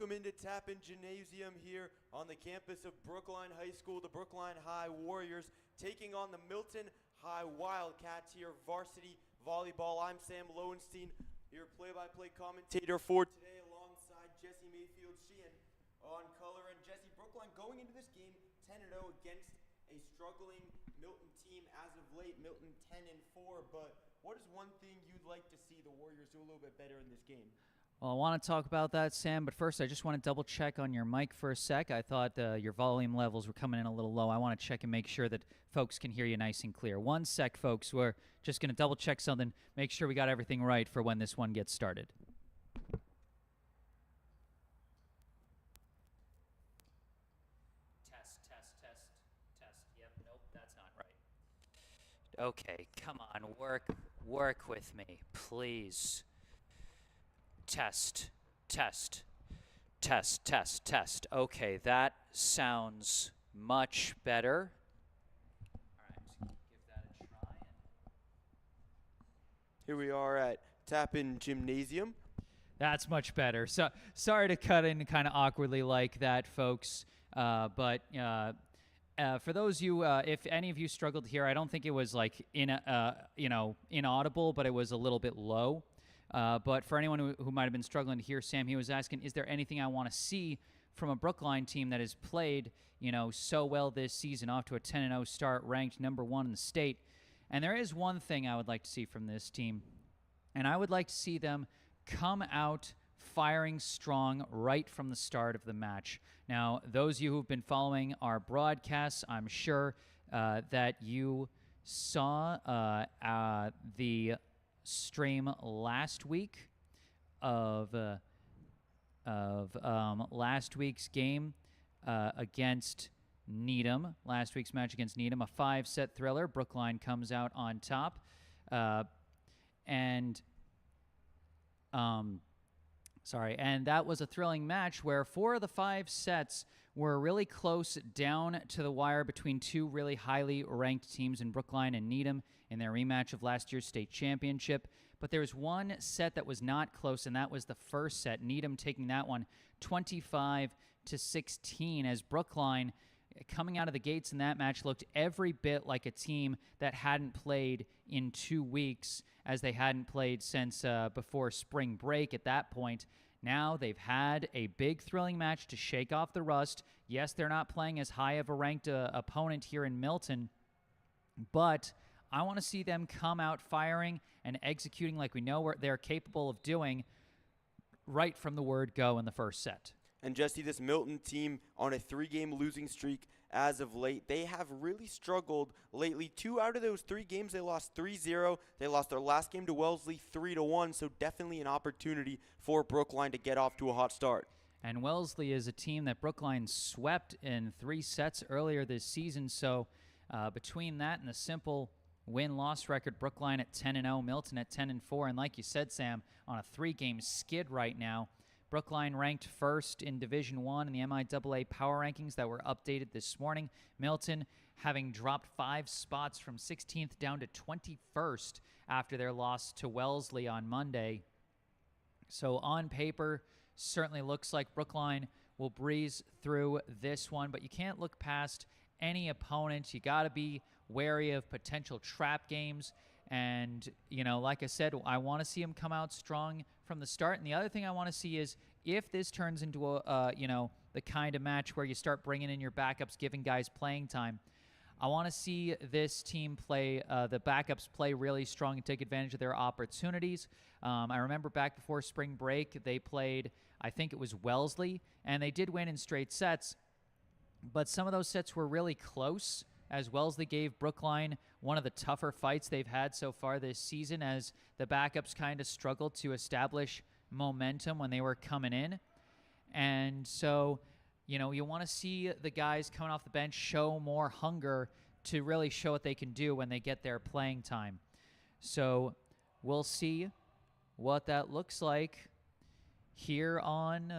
Welcome into Tappan Gymnasium here on the campus of Brookline High School. The Brookline High Warriors taking on the Milton High Wildcats here, varsity volleyball. I'm Sam Lowenstein, your play-by-play commentator for today, alongside Jesse Mayfield-Sheehan on color. And Jesse, Brookline going into this game 10-0 against a struggling Milton team as of late. Milton 10-4, but what is one thing you'd like to see the Warriors do a little bit better in this game? Well, I want to talk about that, Sam, but first I just want to double-check on your mic for a sec. I thought your volume levels were coming in a little low. I want to check and make sure that folks can hear you nice and clear. One sec, folks. We're just going to double-check something, make sure we got everything right for when this one gets started. Test. Yep, nope, that's not right. Okay, come on, work with me, please. Test. Okay, that sounds much better. All right, just give that a try. Here we are at Tappan Gymnasium. That's much better. So sorry to cut in kind of awkwardly like that, folks. But for those of you, if any of you struggled to hear, I don't think it was like inaudible, but it was a little bit low. But for anyone who might have been struggling to hear Sam, he was asking, is there anything I want to see from a Brookline team that has played, so well this season, off to a 10-0 start, ranked number 1 in the state? And there is one thing I would like to see from this team, and I would like to see them come out firing strong right from the start of the match. Now, those of you who've been following our broadcasts, I'm sure that you saw the stream last week of last week's game against Needham. Last week's match against Needham, a 5-set thriller. Brookline comes out on top, and that was a thrilling match where 4 of the 5 sets were really close down to the wire between 2 really highly ranked teams in Brookline and Needham in their rematch of last year's state championship. But there was one set that was not close, and that was the first set. Needham taking that one 25-16, as Brookline, coming out of the gates in that match, looked every bit like a team that hadn't played in 2 weeks, as they hadn't played since before spring break at that point. Now they've had a big thrilling match to shake off the rust. Yes, they're not playing as high of a ranked opponent here in Milton, but I want to see them come out firing and executing like we know they're capable of doing right from the word go in the first set. And Jesse, this Milton team on a 3-game losing streak as of late, they have really struggled lately. 2 out of those 3 games, they lost 3-0. They lost their last game to Wellesley 3-1, so definitely an opportunity for Brookline to get off to a hot start. And Wellesley is a team that Brookline swept in 3 sets earlier this season, so between that and the simple win-loss record, Brookline at 10-0, Milton at 10-4, and like you said, Sam, on a 3-game skid right now. Brookline ranked first in Division I in the MIAA power rankings that were updated this morning. Milton having dropped 5 spots from 16th down to 21st after their loss to Wellesley on Monday. So on paper, certainly looks like Brookline will breeze through this one, but you can't look past any opponent. You got to be wary of potential trap games. And, like I said, I want to see them come out strong from the start. And the other thing I want to see is if this turns into the kind of match where you start bringing in your backups, giving guys playing time, I want to see this team play, the backups play really strong and take advantage of their opportunities. I remember back before spring break, they played, I think it was Wellesley, and they did win in straight sets. But some of those sets were really close, as Wellesley gave Brookline one of the tougher fights they've had so far this season, as the backups kind of struggled to establish momentum when they were coming in. And so, you want to see the guys coming off the bench show more hunger to really show what they can do when they get their playing time. So we'll see what that looks like here on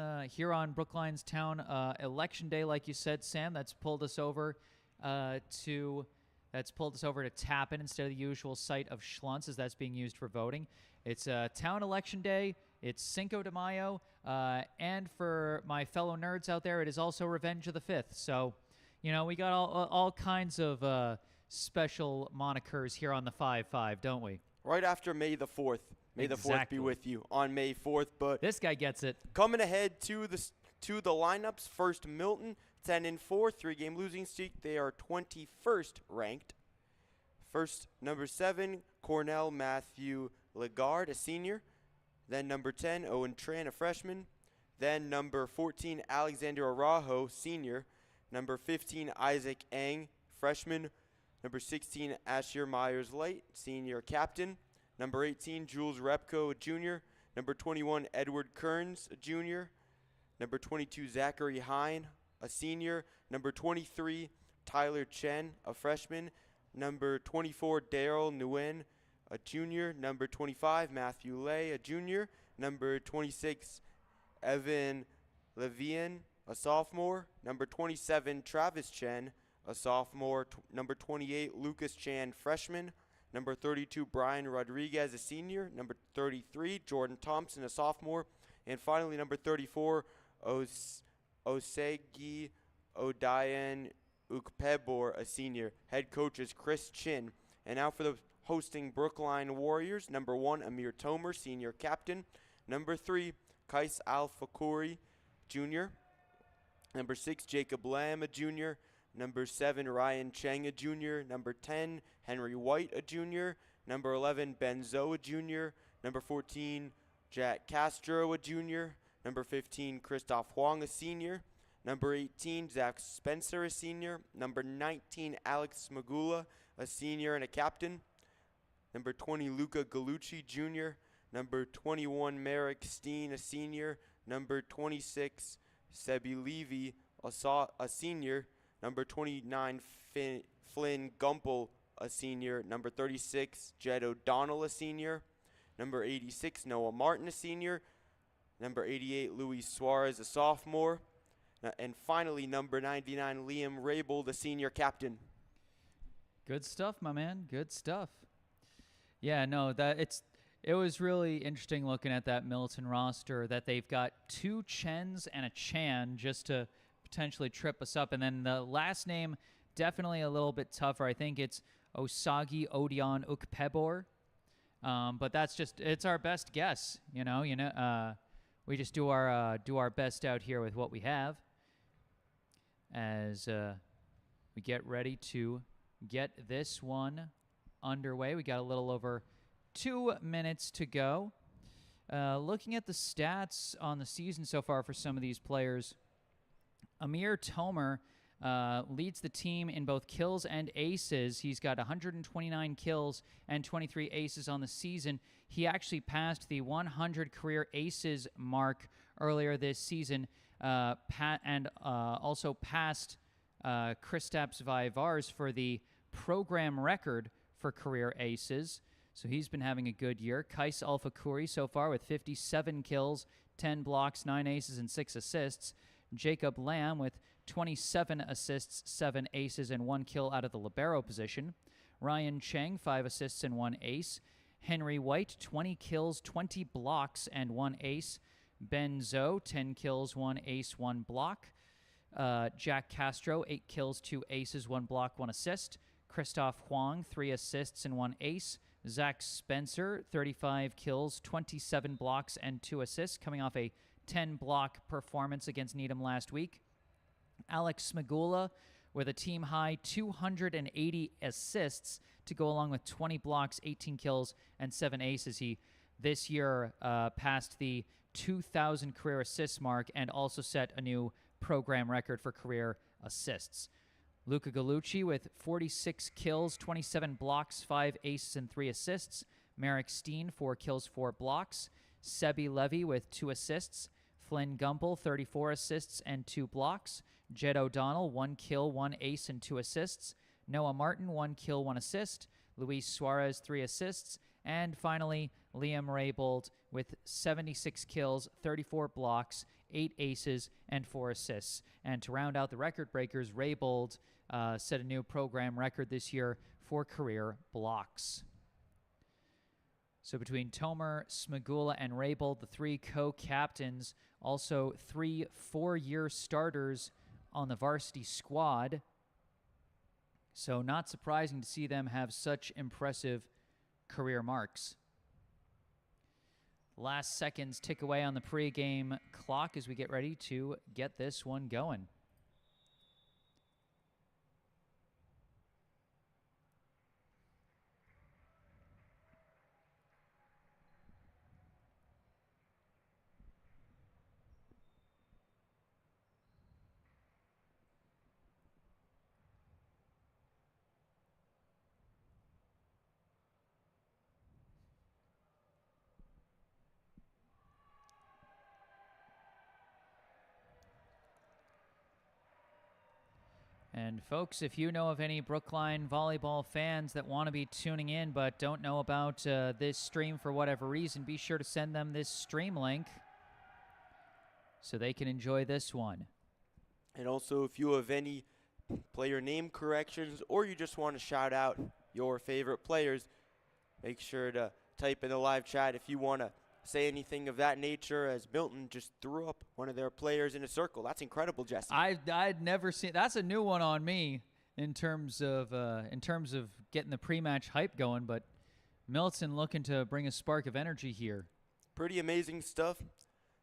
Brookline's town election day, like you said, Sam. That's pulled us over to that's pulled us over to Tappan instead of the usual site of Schlunz, as that's being used for voting. It's town election day. It's Cinco de Mayo. And for my fellow nerds out there, it is also Revenge of the 5th. So, we got all kinds of special monikers here on the 5-5, don't we? Right after May the 4th. May the 4th be with you on May 4th. But this guy gets it. Coming ahead to the lineups, first Milton, 10-4, 3-game losing streak. They are 21st ranked. First, number 7, Cornell Matthew Lagarde, a senior. Then number 10, Owen Tran, a freshman. Then number 14, Alexander Araujo, senior. Number 15, Isaac Eng, freshman. Number 16, Asher Myers-Light, senior captain. Number 18, Jules Repko, a junior. Number 21, Edward Kearns, a junior. Number 22, Zachary Hine, a senior. Number 23, Tyler Chen, a freshman. Number 24, Daryl Nguyen, a junior. Number 25, Matthew Lay, a junior. Number 26, Evan Levian, a sophomore. Number 27, Travis Chen, a sophomore. Number 28, Lucas Chan, freshman. Number 32, Brian Rodriguez, a senior. Number 33, Jordan Thompson, a sophomore. And finally, number 34, Osegi Odayan Ukpebor, a senior. Head coach is Chris Chin. And now for the hosting Brookline Warriors. Number 1, Amir Tomer, senior captain. Number 3, Kais Al-Fakuri, junior. Number 6, Jacob Lamb, a junior. Number 7, Ryan Cheng, a junior. Number 10, Henry White, a junior. Number 11, Ben Zoe, a junior. Number 14, Jack Castro, a junior. Number 15, Christoph Huang, a senior. Number 18, Zach Spencer, a senior. Number 19, Alex Magula, a senior and a captain. Number 20, Luca Galucci, junior. Number 21, Merrick Steen, a senior. Number 26, Sebi Levy, a senior. Number 29, Flynn Gumpel, a senior. Number 36, Jed O'Donnell, a senior. Number 86, Noah Martin, a senior. Number 88, Luis Suarez, a sophomore. And finally, number 99, Liam Raybould, the senior captain. Good stuff, my man. Good stuff. Yeah, no, it was really interesting looking at that Milton roster, that they've got 2 Chens and a Chan just to potentially trip us up. And then the last name, definitely a little bit tougher. I think it's Osagi Odion Ukpebor. But it's our best guess, we just do our best out here with what we have as we get ready to get this one underway. We got a little over 2 minutes to go. Looking at the stats on the season so far for some of these players, Amir Tomer leads the team in both kills and aces. He's got 129 kills and 23 aces on the season. He actually passed the 100 career aces mark earlier this season, and also passed Kristaps Vaivars for the program record for career aces. So he's been having a good year. Kais Al-Fakuri so far with 57 kills, 10 blocks, 9 aces, and 6 assists. Jacob Lamb with 27 assists, 7 aces, and 1 kill out of the libero position. Ryan Cheng, 5 assists and 1 ace. Henry White, 20 kills, 20 blocks, and 1 ace. Ben Zoe, 10 kills, 1 ace, 1 block. Jack Castro, 8 kills, 2 aces, 1 block, 1 assist. Christoph Huang, 3 assists and 1 ace. Zach Spencer, 35 kills, 27 blocks, and 2 assists, coming off a 10-block performance against Needham last week. Alex Smagula with a team-high 280 assists to go along with 20 blocks, 18 kills, and 7 aces. He, this year, passed the 2,000 career assists mark and also set a new program record for career assists. Luca Galucci with 46 kills, 27 blocks, 5 aces, and 3 assists. Merrick Steen, 4 kills, 4 blocks. Sebi Levy with 2 assists. Flynn Gumpel, 34 assists and 2 blocks. Jed O'Donnell, 1 kill, 1 ace, and 2 assists. Noah Martin, 1 kill, 1 assist. Luis Suarez, 3 assists. And finally, Liam Raybould with 76 kills, 34 blocks, 8 aces, and 4 assists. And to round out the record breakers, Raybould set a new program record this year for career blocks. So between Tomer, Smagula, and Raybold, the 3 co-captains, also 3 4-year starters on the varsity squad. So not surprising to see them have such impressive career marks. Last seconds tick away on the pregame clock as we get ready to get this one going. And folks, if you know of any Brookline volleyball fans that want to be tuning in but don't know about this stream for whatever reason, be sure to send them this stream link so they can enjoy this one. And also, if you have any player name corrections or you just want to shout out your favorite players, make sure to type in the live chat if you want to say anything of that nature, as Milton just threw up one of their players in a circle. That's incredible, Jesse. I'd never seen. That's a new one on me in terms of getting the pre-match hype going. But Milton looking to bring a spark of energy here. Pretty amazing stuff.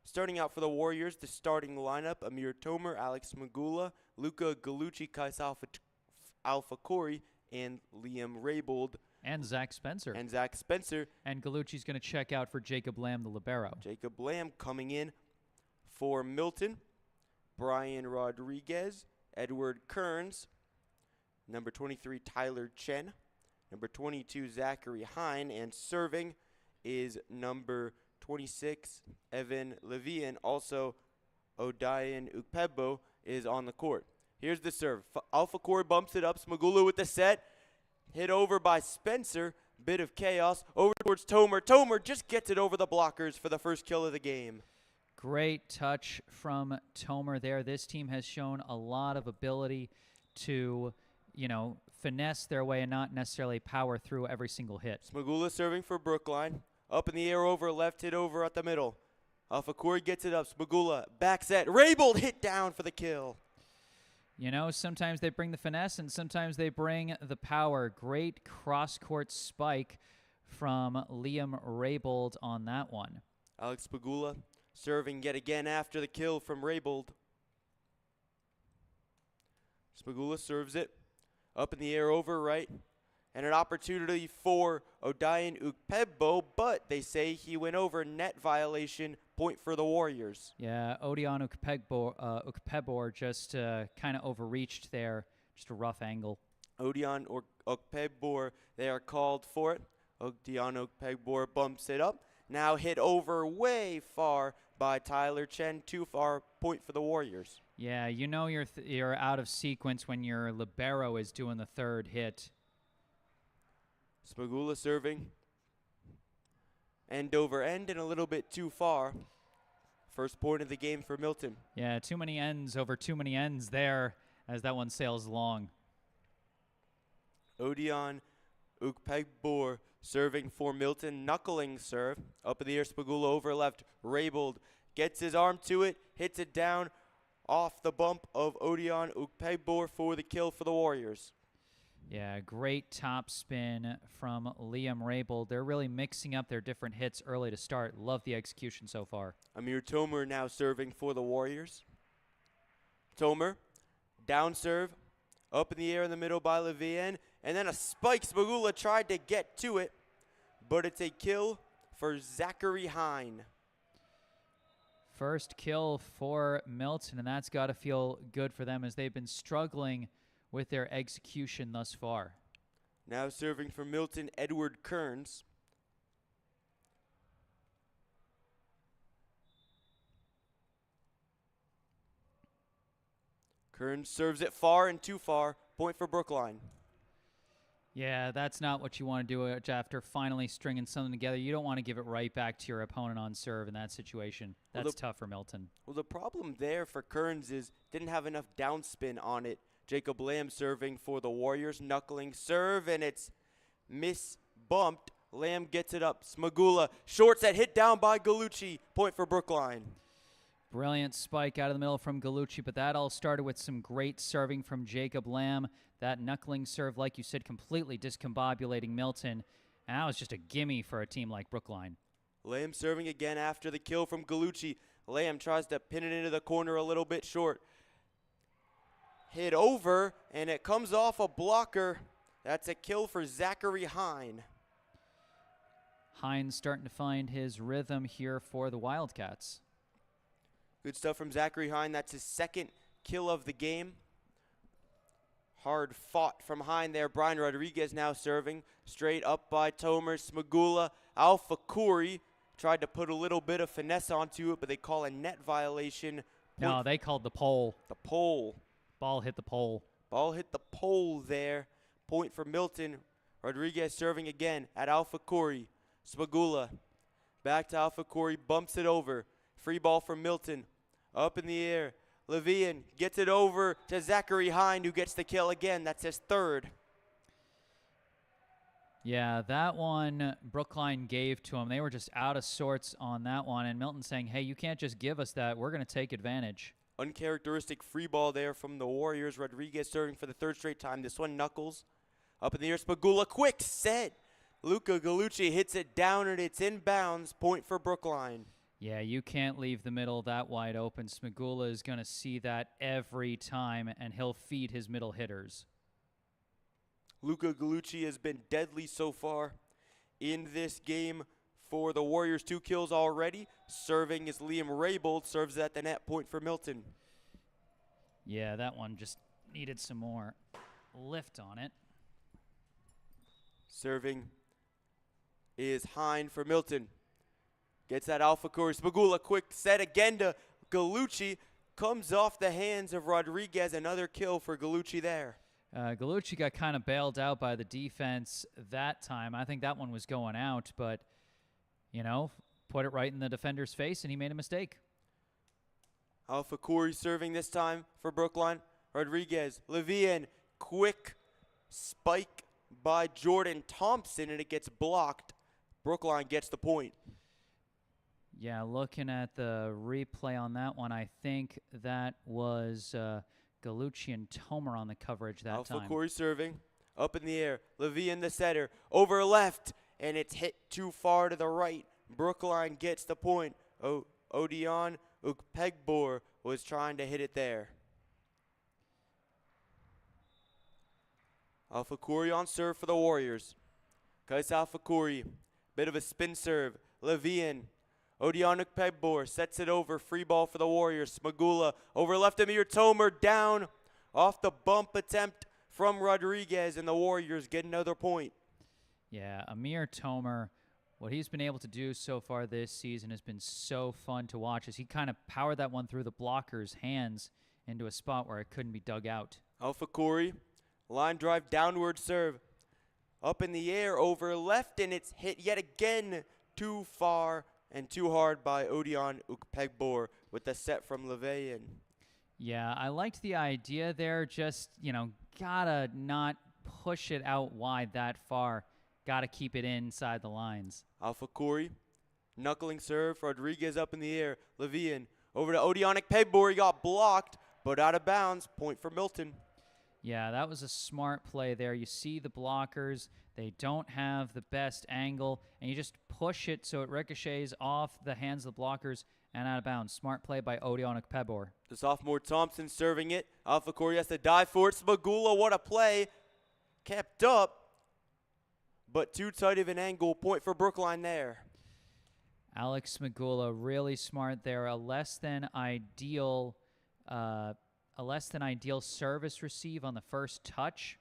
Starting out for the Warriors, the starting lineup: Amir Tomer, Alex Magula, Luca Galucci, Kais Alpha Corey, and Liam Raybold. And Zach Spencer. And Galucci's going to check out for Jacob Lamb, the libero. Jacob Lamb coming in for Milton. Brian Rodriguez, Edward Kearns, number 23, Tyler Chen, number 22, Zachary Hine, and serving is number 26, Evan Levy, and also Odion Ukpebo is on the court. Here's the serve. Alpha Corey bumps it up. Smagula with the set. Hit over by Spencer. Bit of chaos. Over towards Tomer. Tomer just gets it over the blockers for the first kill of the game. Great touch from Tomer there. This team has shown a lot of ability to, finesse their way and not necessarily power through every single hit. Smagula serving for Brookline. Up in the air over, left hit over at the middle. Alpha Corey gets it up. Smagula back set. Raybold hit down for the kill. Sometimes they bring the finesse and sometimes they bring the power. Great cross-court spike from Liam Raybold on that one. Alex Pagula serving yet again after the kill from Raybold. Spagula serves it up in the air over right. And an opportunity for Odion Ukpebo, but they say he went over. Net violation, point for the Warriors. Yeah, Odion Ukpebo just kind of overreached there. Just a rough angle. Odion Ukpebo, they are called for it. Odion Ukpebo bumps it up. Now hit over way far by Tyler Chen. Too far, point for the Warriors. Yeah, you're out of sequence when your libero is doing the third hit. Smagula serving. End over end and a little bit too far. First point of the game for Milton. Yeah, too many ends over too many ends there as that one sails long. Odion Ukpebo serving for Milton. Knuckling serve. Up in the air, Spagula over left. Raybold gets his arm to it. Hits it down off the bump of Odion Ukpebo for the kill for the Warriors. Yeah, great top spin from Liam Raybold. They're really mixing up their different hits early to start. Love the execution so far. Amir Tomer now serving for the Warriors. Tomer, down serve, up in the air in the middle by Levian, and then a spike. Spagula tried to get to it, but it's a kill for Zachary Hine. First kill for Milton, and that's got to feel good for them as they've been struggling with their execution thus far. Now serving for Milton, Edward Kearns. Kearns serves it far and too far. Point for Brookline. Yeah, that's not what you want to do after finally stringing something together. You don't want to give it right back to your opponent on serve in that situation. That's tough for Milton. Well, the problem there for Kearns is didn't have enough downspin on it Jacob Lamb serving for the Warriors. Knuckling serve, and it's bumped. Lamb gets it up. Smagula, short set, hit down by Gallucci. Point for Brookline. Brilliant spike out of the middle from Gallucci, but that all started with some great serving from Jacob Lamb. That knuckling serve, like you said, completely discombobulating Milton. And that was just a gimme for a team like Brookline. Lamb serving again after the kill from Gallucci. Lamb tries to pin it into the corner a little bit short. Hit over, and it comes off a blocker. That's a kill for Zachary Hine. Hines starting to find his rhythm here for the Wildcats. Good stuff from Zachary Hine. That's his second kill of the game. Hard fought from Hine there. Brian Rodriguez now serving. Straight up by Tomer. Smagula. Alpha Khoury tried to put a little bit of finesse onto it, but they call a net violation. No, they called the pole. The pole. Ball hit the pole. Ball hit the pole there. Point for Milton. Rodriguez serving again at Alpha Khoury. Smagula. Back to Alpha Khoury. Bumps it over. Free ball for Milton. Up in the air. Levian gets it over to Zachary Hine, who gets the kill again. That's his third. Yeah, that one Brookline gave to him. They were just out of sorts on that one. And Milton saying, hey, you can't just give us that. We're going to take advantage. Uncharacteristic free ball there from the Warriors. Rodriguez serving for the third straight time. This one knuckles. Up in the air, Smagula. Quick set. Luca Gallucci hits it down, and it's inbounds. Point for Brookline. Yeah, you can't leave the middle that wide open. Smagula is going to see that every time, and he'll feed his middle hitters. Luca Gallucci has been deadly so far in this game for the Warriors. 2 kills already. Serving is Liam Raybold. Serves at the net. Point for Milton. Yeah, that one just needed some more lift on it. Serving is Hine for Milton. Gets that Alpha Khoury. Smagula, quick set again to Gallucci. Comes off the hands of Rodriguez. Another kill for Gallucci there. Gallucci got kind of bailed out by the defense that time. I think that one was going out, but, you know, put it right in the defender's face, and he made a mistake. Alpha Khoury serving this time for Brookline. Rodriguez, Levian, quick spike by Jordan Thompson, and it gets blocked. Brookline gets the point. Yeah, looking at the replay on that one, I think that was Gallucci and Tomer on the coverage that time. Alpha Khoury serving. Up in the air. Levian the setter. Over left, and it's hit too far to the right. Brookline gets the point. Odion Ukpegbor was trying to hit it there. Alpha Khoury on serve for the Warriors. Kais Alpha Khoury. Bit of a spin serve. Levian. Odion Ukpegbor sets it over. Free ball for the Warriors. Smagula over left. Amir Tomer down off the bump attempt from Rodriguez, and the Warriors get another point. Yeah, Amir Tomer, what he's been able to do so far this season has been so fun to watch as he kind of powered that one through the blocker's hands into a spot where it couldn't be dug out. Alpha Khoury, line drive, downward serve. Up in the air, over left, and it's hit yet again too far and too hard by Odion Ukpegbor with the set from Levayan. Yeah, I liked the idea there. Just, you know, gotta not push it out wide that far. Gotta keep it inside the lines. Alpha Khoury, knuckling serve. Rodriguez up in the air. Levian over to Odion Ukpegbor. He got blocked, but out of bounds. Point for Milton. Yeah, that was a smart play there. You see the blockers. They don't have the best angle, and you just push it so it ricochets off the hands of the blockers and out of bounds. Smart play by Odion Ukpegbor. The sophomore Thompson serving it. Alpha Khoury has to dive for it. Smagula, what a play. Kept up, but too tight of an angle. Point for Brookline there. Alex Smagula, really smart there. A less than ideal service receive on the first touch,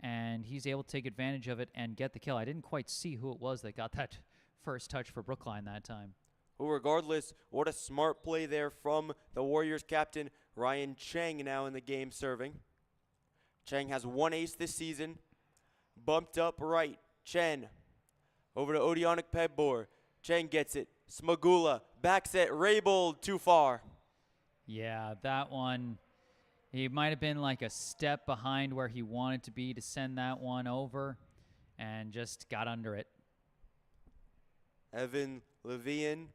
and he's able to take advantage of it and get the kill. I didn't quite see who it was that got that first touch for Brookline that time. Well, regardless, what a smart play there from the Warriors captain, Ryan Cheng, now in the game serving. Cheng has 1 ace this season. Bumped up right. Chen over to Odion Ukpegbor. Cheng gets it. Smagula, back set, Raybold, too far. Yeah, that one, He might have been like a step behind where he wanted to be to send that one over and just got under it. Evan Levian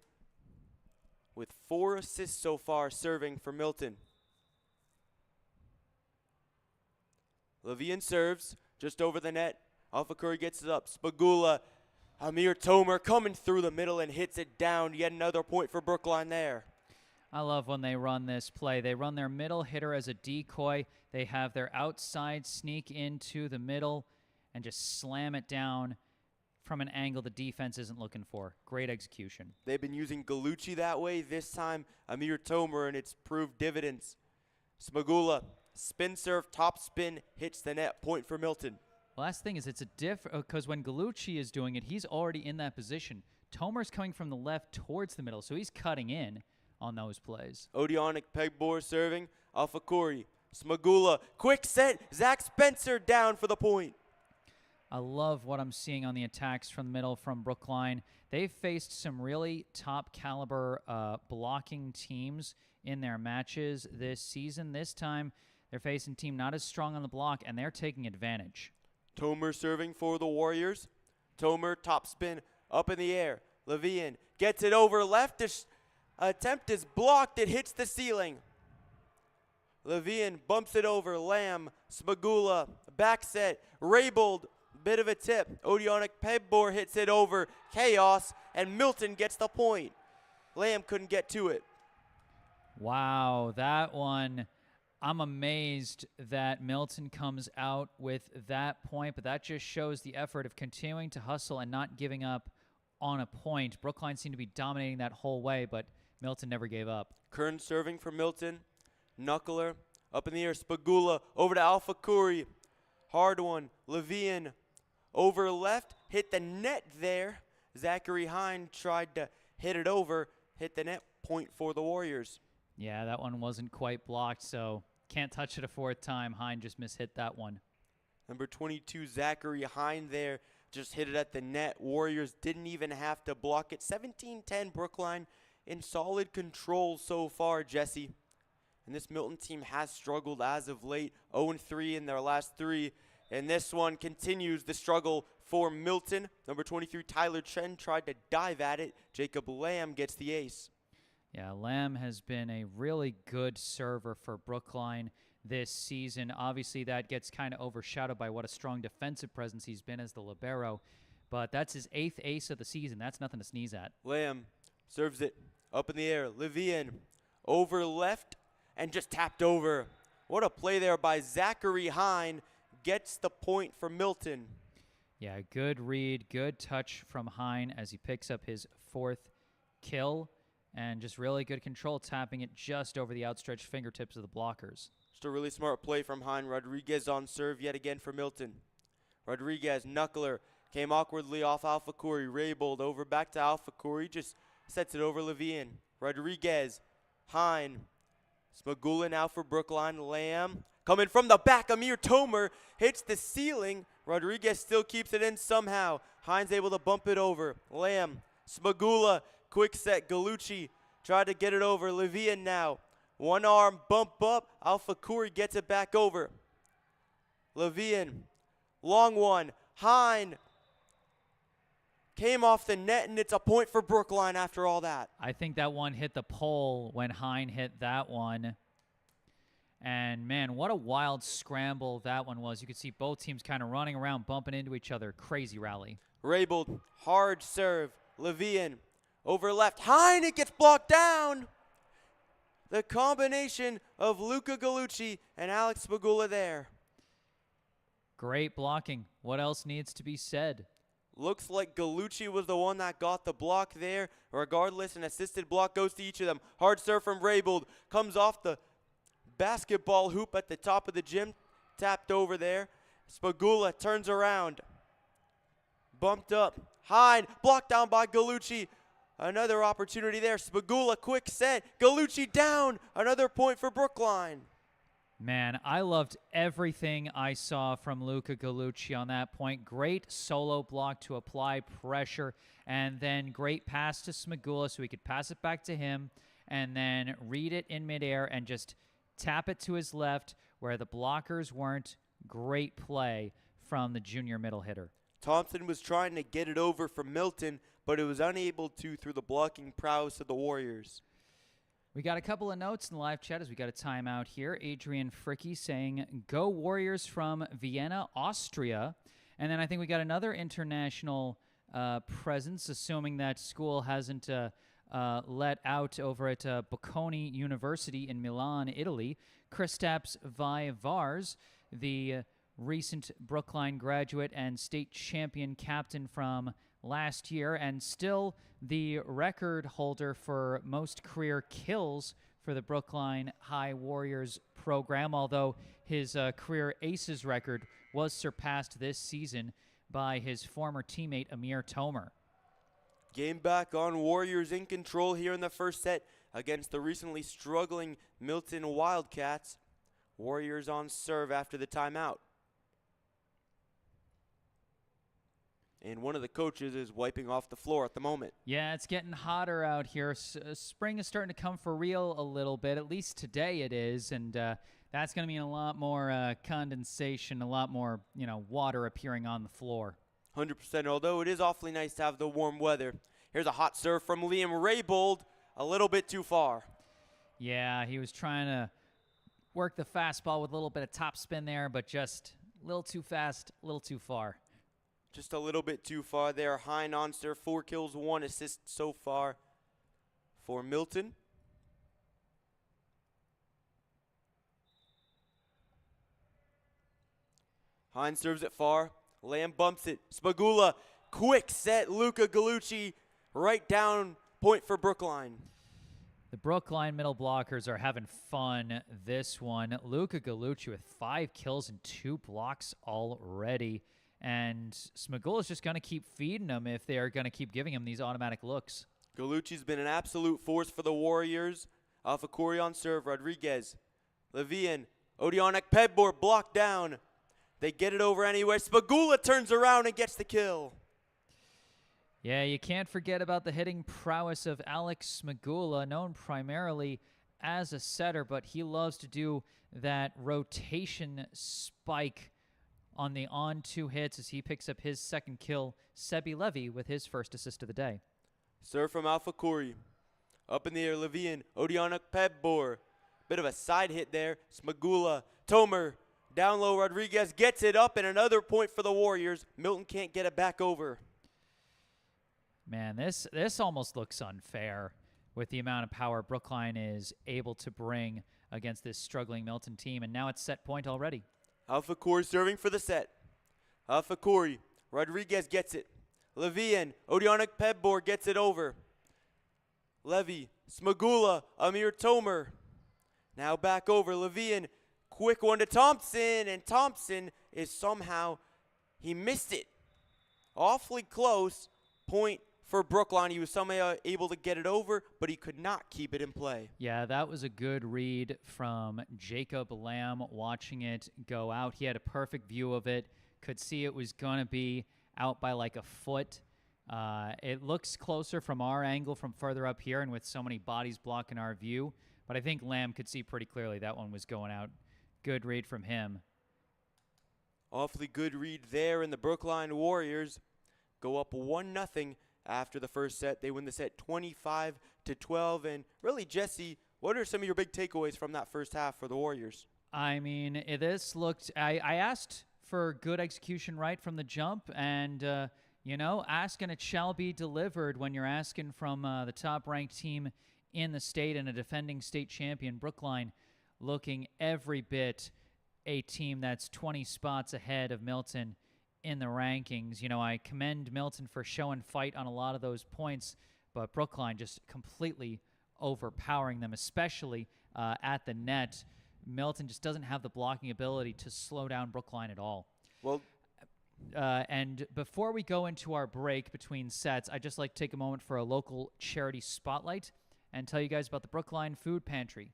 with 4 assists so far serving for Milton. Levian serves just over the net. Alpha Curry gets it up. Spagula, Amir Tomer coming through the middle and hits it down. Yet another point for Brookline there. I love when they run this play. They run their middle hitter as a decoy. They have their outside sneak into the middle and just slam it down from an angle the defense isn't looking for. Great execution. They've been using Galucci that way. This time, Amir Tomer, and it's proved dividends. Smagula, spin serve, top spin, hits the net. Point for Milton. Well, last thing is it's a because when Galucci is doing it, he's already in that position. Tomer's coming from the left towards the middle, so he's cutting in on those plays. Odeonic Pegbor serving. Alpha Curry. Smagula, quick set. Zach Spencer down for the point. I love what I'm seeing on the attacks from the middle from Brookline. They've faced some really top caliber blocking teams in their matches this season. This time, they're facing a team not as strong on the block, and they're taking advantage. Tomer serving for the Warriors. Tomer, top spin, up in the air. Levian gets it over left. This attempt is blocked. It hits the ceiling. Levian bumps it over. Lamb, Spagula, back set. Raybold, bit of a tip. Odeonic Pegbor hits it over. Chaos, and Milton gets the point. Lamb couldn't get to it. Wow, that one, I'm amazed that Milton comes out with that point, but that just shows the effort of continuing to hustle and not giving up on a point. Brookline seemed to be dominating that whole way, but Milton never gave up. Kern serving for Milton. Knuckler up in the air. Spagula over to Alpha Curry. Hard one. Levian over left. Hit the net there. Zachary Hine tried to hit it over. Hit the net. Point for the Warriors. Yeah, that one wasn't quite blocked, so can't touch it a fourth time. Hine just mishit that one. Number 22, Zachary Hine there. Just hit it at the net. Warriors didn't even have to block it. 17-10 Brookline in solid control so far, Jesse. And this Milton team has struggled as of late. 0-3 in their last 3. And this one continues the struggle for Milton. Number 23, Tyler Chen tried to dive at it. Jacob Lamb gets the ace. Yeah, Lamb has been a really good server for Brookline this season. Obviously, that gets kind of overshadowed by what a strong defensive presence he's been as the libero. But that's his 8th ace of the season. That's nothing to sneeze at. Lamb serves it up in the air. Levian over left and just tapped over. What a play there by Zachary Hine. Gets the point for Milton. Yeah, good read, good touch from Hine as he picks up his 4th kill. And just really good control, tapping it just over the outstretched fingertips of the blockers. Just a really smart play from Hine. Rodriguez on serve yet again for Milton. Rodriguez, Knuckler, came awkwardly off Alpha Curry. Raybold over back to Alpha Curry, just sets it over Levian. Rodriguez, Hine, Smagula now for Brookline. Lamb, coming from the back, Amir Tomer hits the ceiling. Rodriguez still keeps it in somehow. Hine's able to bump it over. Lamb, Smagula, quick set. Galucci tried to get it over. Levian now. One arm bump up. Alpha Curry gets it back over. Levian. Long one. Hine. Came off the net, and it's a point for Brookline after all that. I think that one hit the pole when Hine hit that one. And, man, what a wild scramble that one was. You could see both teams kind of running around, bumping into each other. Crazy rally. Raybold. Hard serve. Levian. Over left, Hine, it gets blocked down. The combination of Luca Galucci and Alex Spagula there. Great blocking. What else needs to be said? Looks like Galucci was the one that got the block there. Regardless, an assisted block goes to each of them. Hard serve from Raybold. Comes off the basketball hoop at the top of the gym. Tapped over there. Spagula turns around. Bumped up. Hine, blocked down by Galucci. Another opportunity there. Spagula, quick set. Galucci down. Another point for Brookline. Man, I loved everything I saw from Luca Galucci on that point. Great solo block to apply pressure, and then great pass to Smagula so he could pass it back to him, and then read it in midair and just tap it to his left where the blockers weren't. Great play from the junior middle hitter. Thompson was trying to get it over from Milton, but it was unable to through the blocking prowess of the Warriors. We got a couple of notes in the live chat as we got a timeout here. Adrian Fricky saying, "Go Warriors" from Vienna, Austria. And then I think we got another international presence, assuming that school hasn't let out over at Bocconi University in Milan, Italy. Kristaps Vars, the recent Brookline graduate and state champion captain from last year, and still the record holder for most career kills for the Brookline High Warriors program, although his career aces record was surpassed this season by his former teammate Amir Tomer. Game back on, Warriors in control here in the first set against the recently struggling Milton Wildcats. Warriors on serve after the timeout. And one of the coaches is wiping off the floor at the moment. Yeah, it's getting hotter out here. Spring is starting to come for real a little bit. At least today it is. And that's going to mean a lot more condensation, a lot more, water appearing on the floor. 100%, although it is awfully nice to have the warm weather. Here's a hot serve from Liam Raybold, a little bit too far. Yeah, he was trying to work the fastball with a little bit of top spin there, but just a little too fast, a little too far. Just a little bit too far there. High non-serve, 4 kills, 1 assist so far for Milton. Hines serves it far. Lamb bumps it. Spagula, quick set. Luka Galucci right down point for Brookline. The Brookline middle blockers are having fun this one. Luka Galucci with 5 kills and 2 blocks already. And Smagula's just going to keep feeding him if they are going to keep giving him these automatic looks. Galucci's been an absolute force for the Warriors. Alpha Corey on serve. Rodriguez. Levian. Odionic Pedbor blocked down. They get it over anyway. Spagula turns around and gets the kill. Yeah, you can't forget about the hitting prowess of Alex Smagula, known primarily as a setter, but he loves to do that rotation spike on the on-2 hits as he picks up his second kill. Sebi Levy with his first assist of the day. Serve from Alpha Corey. Up in the air, Levian. Odionic Pedbor. Bit of a side hit there. Smagula. Tomer. Down low, Rodriguez gets it up, and another point for the Warriors. Milton can't get it back over. Man, this almost looks unfair with the amount of power Brookline is able to bring against this struggling Milton team, and now it's set point already. Alpha Corey serving for the set. Alpha Corey. Rodriguez gets it. Levian. Odionic Pedbor gets it over. Levy. Smagula. Amir Tomer. Now back over. Levian. Quick one to Thompson. And Thompson is somehow, he missed it. Awfully close. Point for Brookline. He was somehow able to get it over, but he could not keep it in play. Yeah, that was a good read from Jacob Lamb watching it go out. He had a perfect view of it, could see it was going to be out by like a foot. It looks closer from our angle from further up here and with so many bodies blocking our view, but I think Lamb could see pretty clearly that one was going out. Good read from him. Awfully good read there, and the Brookline Warriors go up 1-0 after the first set. They win the set 25-12. And really, Jesse, what are some of your big takeaways from that first half for the Warriors? I mean, this looked, I asked for good execution right from the jump, and, ask and it shall be delivered when you're asking from the top-ranked team in the state and a defending state champion, Brookline, looking every bit a team that's 20 spots ahead of Milton in the rankings. I commend Milton for showing fight on a lot of those points, but Brookline just completely overpowering them, especially at the net. Milton just doesn't have the blocking ability to slow down Brookline at all. Well, and before we go into our break between sets, I'd just like to take a moment for a local charity spotlight and tell you guys about the Brookline Food Pantry.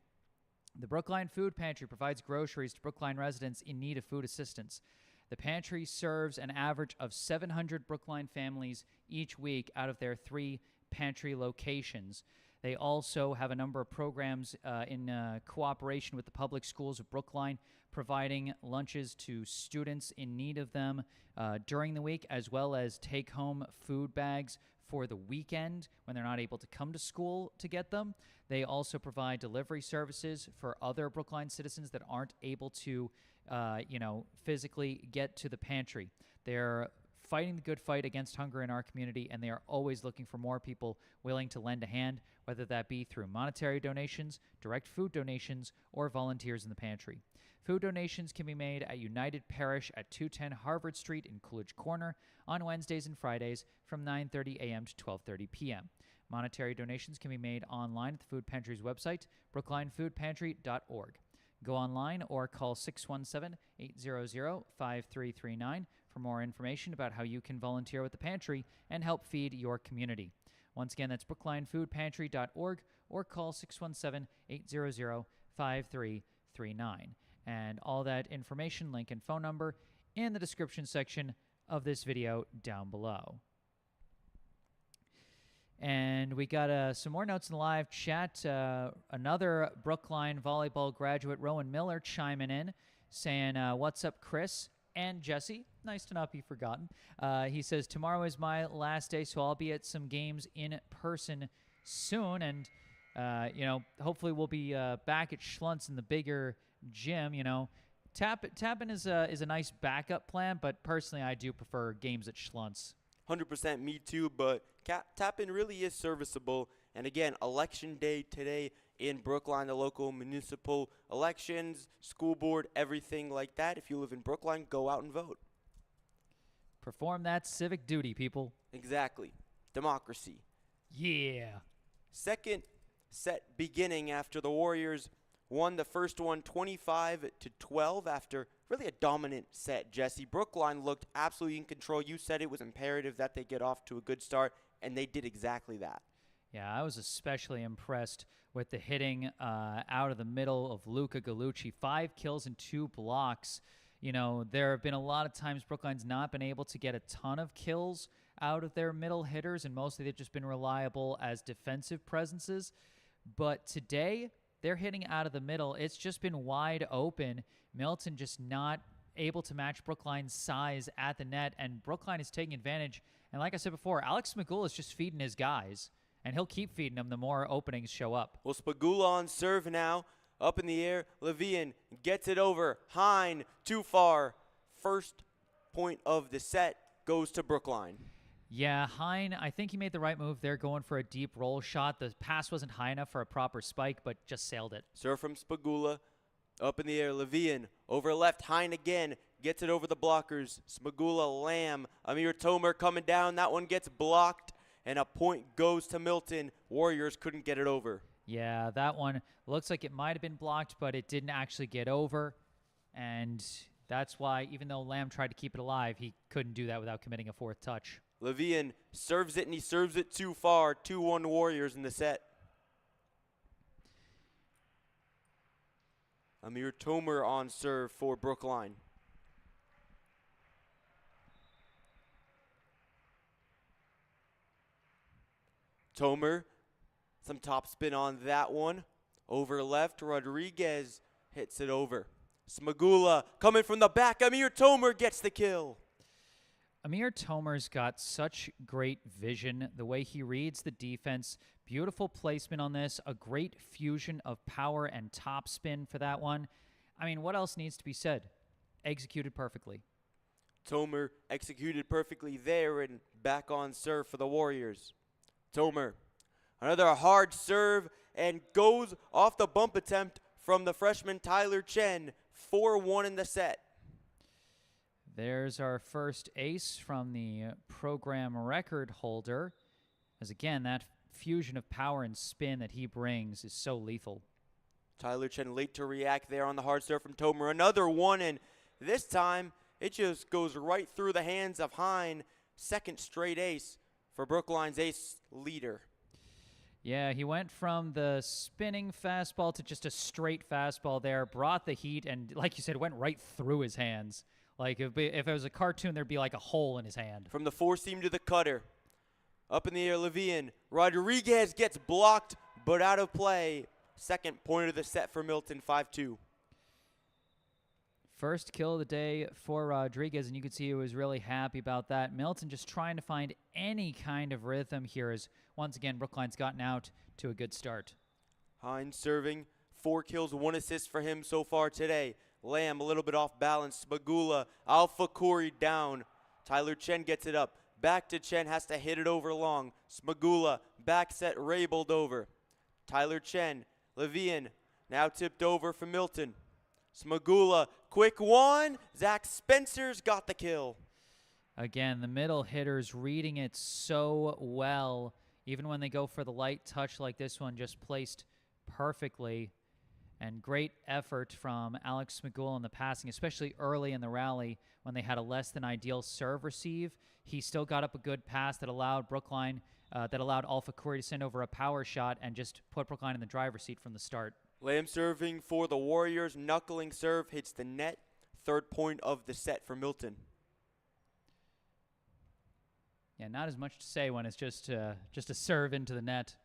The Brookline Food Pantry provides groceries to Brookline residents in need of food assistance. The pantry serves an average of 700 Brookline families each week out of their 3 pantry locations. They also have a number of programs in cooperation with the public schools of Brookline, providing lunches to students in need of them during the week, as well as take-home food bags for the weekend when they're not able to come to school to get them. They also provide delivery services for other Brookline citizens that aren't able to, physically get to the pantry. They're fighting the good fight against hunger in our community, and they are always looking for more people willing to lend a hand, whether that be through monetary donations, direct food donations, or volunteers in the pantry. Food donations can be made at United Parish at 210 Harvard Street in Coolidge Corner on Wednesdays and Fridays from 9:30 a.m. to 12:30 p.m. Monetary donations can be made online at the Food Pantry's website, brooklinefoodpantry.org. Go online or call 617-800-5339 for more information about how you can volunteer with the pantry and help feed your community. Once again, that's brooklinefoodpantry.org or call 617-800-5339. And all that information, link, and phone number in the description section of this video down below. And we got some more notes in the live chat. Another Brookline volleyball graduate, Rowan Miller, chiming in, saying, what's up, Chris and Jesse? Nice to not be forgotten. He says, tomorrow is my last day, so I'll be at some games in person soon. And, hopefully we'll be back at Schluntz in the bigger gym. Tapping is a nice backup plan, but personally I do prefer games at Schluntz. 100% me too, but tap-in really is serviceable. And again, election day today in Brookline, the local municipal elections, school board, everything like that. If you live in Brookline, go out and vote. Perform that civic duty, people. Exactly. Democracy. Yeah. Second set beginning after the Warriors won the first one 25-12 after really a dominant set, Jesse. Brookline looked absolutely in control. You said it was imperative that they get off to a good start, and they did exactly that. Yeah, I was especially impressed with the hitting out of the middle of Luca Gallucci. 5 kills and 2 blocks. There have been a lot of times Brookline's not been able to get a ton of kills out of their middle hitters, and mostly they've just been reliable as defensive presences. But today, they're hitting out of the middle. It's just been wide open. Milton just not able to match Brookline's size at the net, and Brookline is taking advantage. And like I said before, Alex Smagula is just feeding his guys, and he'll keep feeding them the more openings show up. Well, Spagula on serve now. Up in the air, Levian gets it over. Hine, too far. First point of the set goes to Brookline. Yeah, Hine, I think he made the right move there, going for a deep roll shot. The pass wasn't high enough for a proper spike, but just sailed it. Serve from Spagula. Up in the air, Levian over left. Hine again gets it over the blockers. Smagula, Lamb, Amir Tomer coming down. That one gets blocked, and a point goes to Milton. Warriors couldn't get it over. Yeah, that one looks like it might have been blocked, but it didn't actually get over. And that's why, even though Lamb tried to keep it alive, he couldn't do that without committing a fourth touch. Levian serves it, and he serves it too far. 2-1 Warriors in the set. Amir Tomer on serve for Brookline. Tomer, some top spin on that one. Over left, Rodriguez hits it over. Smagula coming from the back. Amir Tomer gets the kill. Amir Tomer's got such great vision, the way he reads the defense. Beautiful placement on this, a great fusion of power and top spin for that one. I mean, what else needs to be said? Executed perfectly. Tomer executed perfectly there and back on serve for the Warriors. Tomer, another hard serve and goes off the bump attempt from the freshman Tyler Chen. 4-1 in the set. There's our first ace from the program record holder. As again, that fusion of power and spin that he brings is so lethal. Tyler Chen late to react there on the hard serve from Tomer. Another one, and this time it just goes right through the hands of Hine. Second straight ace for Brookline's ace leader. Yeah, he went from the spinning fastball to just a straight fastball there, brought the heat, and like you said, went right through his hands. Like, if it was a cartoon, there'd be like a hole in his hand. From the four seam to the cutter. Up in the air, Levian. Rodriguez gets blocked but out of play. Second point of the set for Milton, 5-2. First kill of the day for Rodriguez, and you could see he was really happy about that. Milton just trying to find any kind of rhythm here as, once again, Brookline's gotten out to a good start. Hines serving, 4 kills, 1 assist for him so far today. Lamb a little bit off balance. Smagula, Alpha Corey down. Tyler Chen gets it up. Back to Chen, has to hit it over long. Smagula, back set, Raybold over. Tyler Chen, Levian, now tipped over for Milton. Smagula, quick one. Zach Spencer's got the kill. Again, the middle hitters reading it so well. Even when they go for the light touch like this one, just placed perfectly. And great effort from Alex Smagula in the passing, especially early in the rally when they had a less than ideal serve receive. He still got up a good pass that allowed Brookline, that allowed Alpha Corey to send over a power shot and just put Brookline in the driver's seat from the start. Lamb serving for the Warriors. Knuckling serve hits the net. Third point of the set for Milton. Yeah, not as much to say when it's just a serve into the net.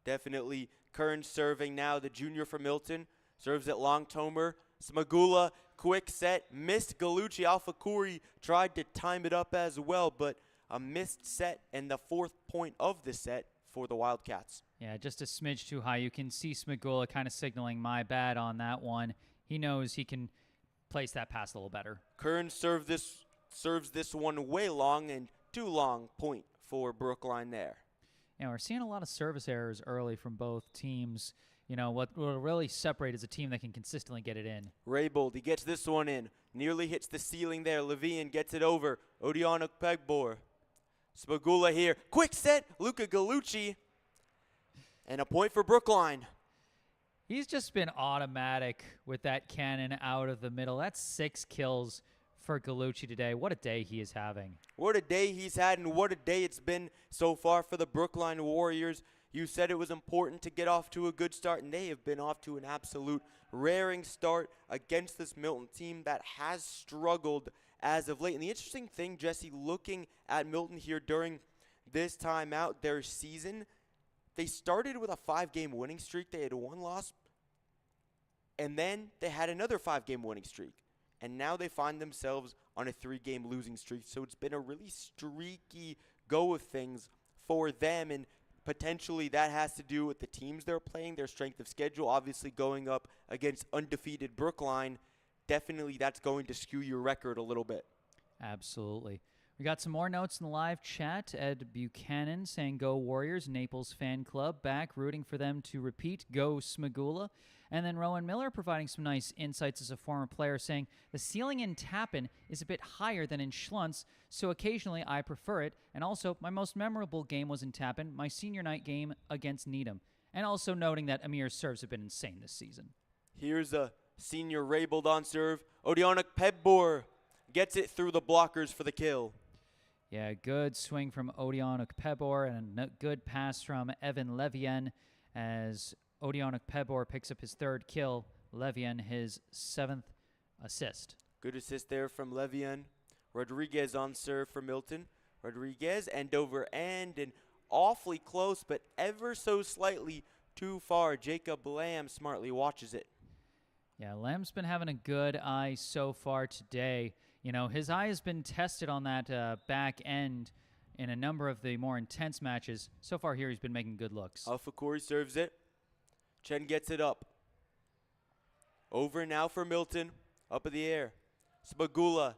Definitely Kern serving now, the junior for Milton. Serves at long. Tomer. Smagula, quick set. Missed Galucci. Alpha Corey tried to time it up as well, but a missed set and the 4th point of the set for the Wildcats. Yeah, just a smidge too high. You can see Smagula kind of signaling my bad on that one. He knows he can place that pass a little better. Kern serves this one way long and too long. Point for Brookline there. Yeah, we're seeing a lot of service errors early from both teams. You know, what will really separate is a team that can consistently get it in. Raybold, he gets this one in. Nearly hits the ceiling there. Levian gets it over. Odiano Pegbor. Smagula here. Quick set. Luca Galucci. And a point for Brookline. He's just been automatic with that cannon out of the middle. That's 6 kills for Galucci today. What a day he is having. What a day he's had, and what a day it's been so far for the Brookline Warriors. You said it was important to get off to a good start, and they have been off to an absolute raring start against this Milton team that has struggled as of late. And the interesting thing, Jesse, looking at Milton here during this time out, their season, they started with a 5-game winning streak. They had 1 loss, and then they had another 5-game winning streak. And now they find themselves on a 3-game losing streak. So it's been a really streaky go of things for them, and potentially that has to do with the teams they're playing, their strength of schedule, obviously going up against undefeated Brookline. Definitely that's going to skew your record a little bit. Absolutely. We got some more notes in the live chat. Ed Buchanan saying, "Go Warriors." Naples fan club back, rooting for them to repeat. Go Smagula. And then Rowan Miller providing some nice insights as a former player, saying, "The ceiling in Tappan is a bit higher than in Schluntz, so occasionally I prefer it. And also, my most memorable game was in Tappan, my senior night game against Needham." And also noting that Amir's serves have been insane this season. Here's a senior Raybold on serve. Odionic Pebbor gets it through the blockers for the kill. Yeah, good swing from Odionic Pebor and a good pass from Evan Levien as Odionic Pebor picks up his 3rd kill. Levien his 7th assist. Good assist there from Levien. Rodriguez on serve for Milton. Rodriguez end over end and awfully close, but ever so slightly too far. Jacob Lamb smartly watches it. Yeah, Lamb's been having a good eye so far today. You know, his eye has been tested on that back end in a number of the more intense matches. So far here, he's been making good looks. Alpha Corey serves it. Chen gets it up. Over now for Milton. Up in the air. Smagula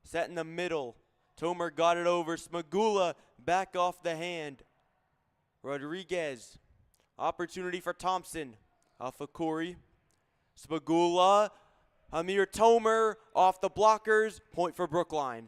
set in the middle. Tomer got it over. Smagula back off the hand. Rodriguez. Opportunity for Thompson. Alpha Corey. Smagula. Amir Tomer off the blockers. Point for Brookline.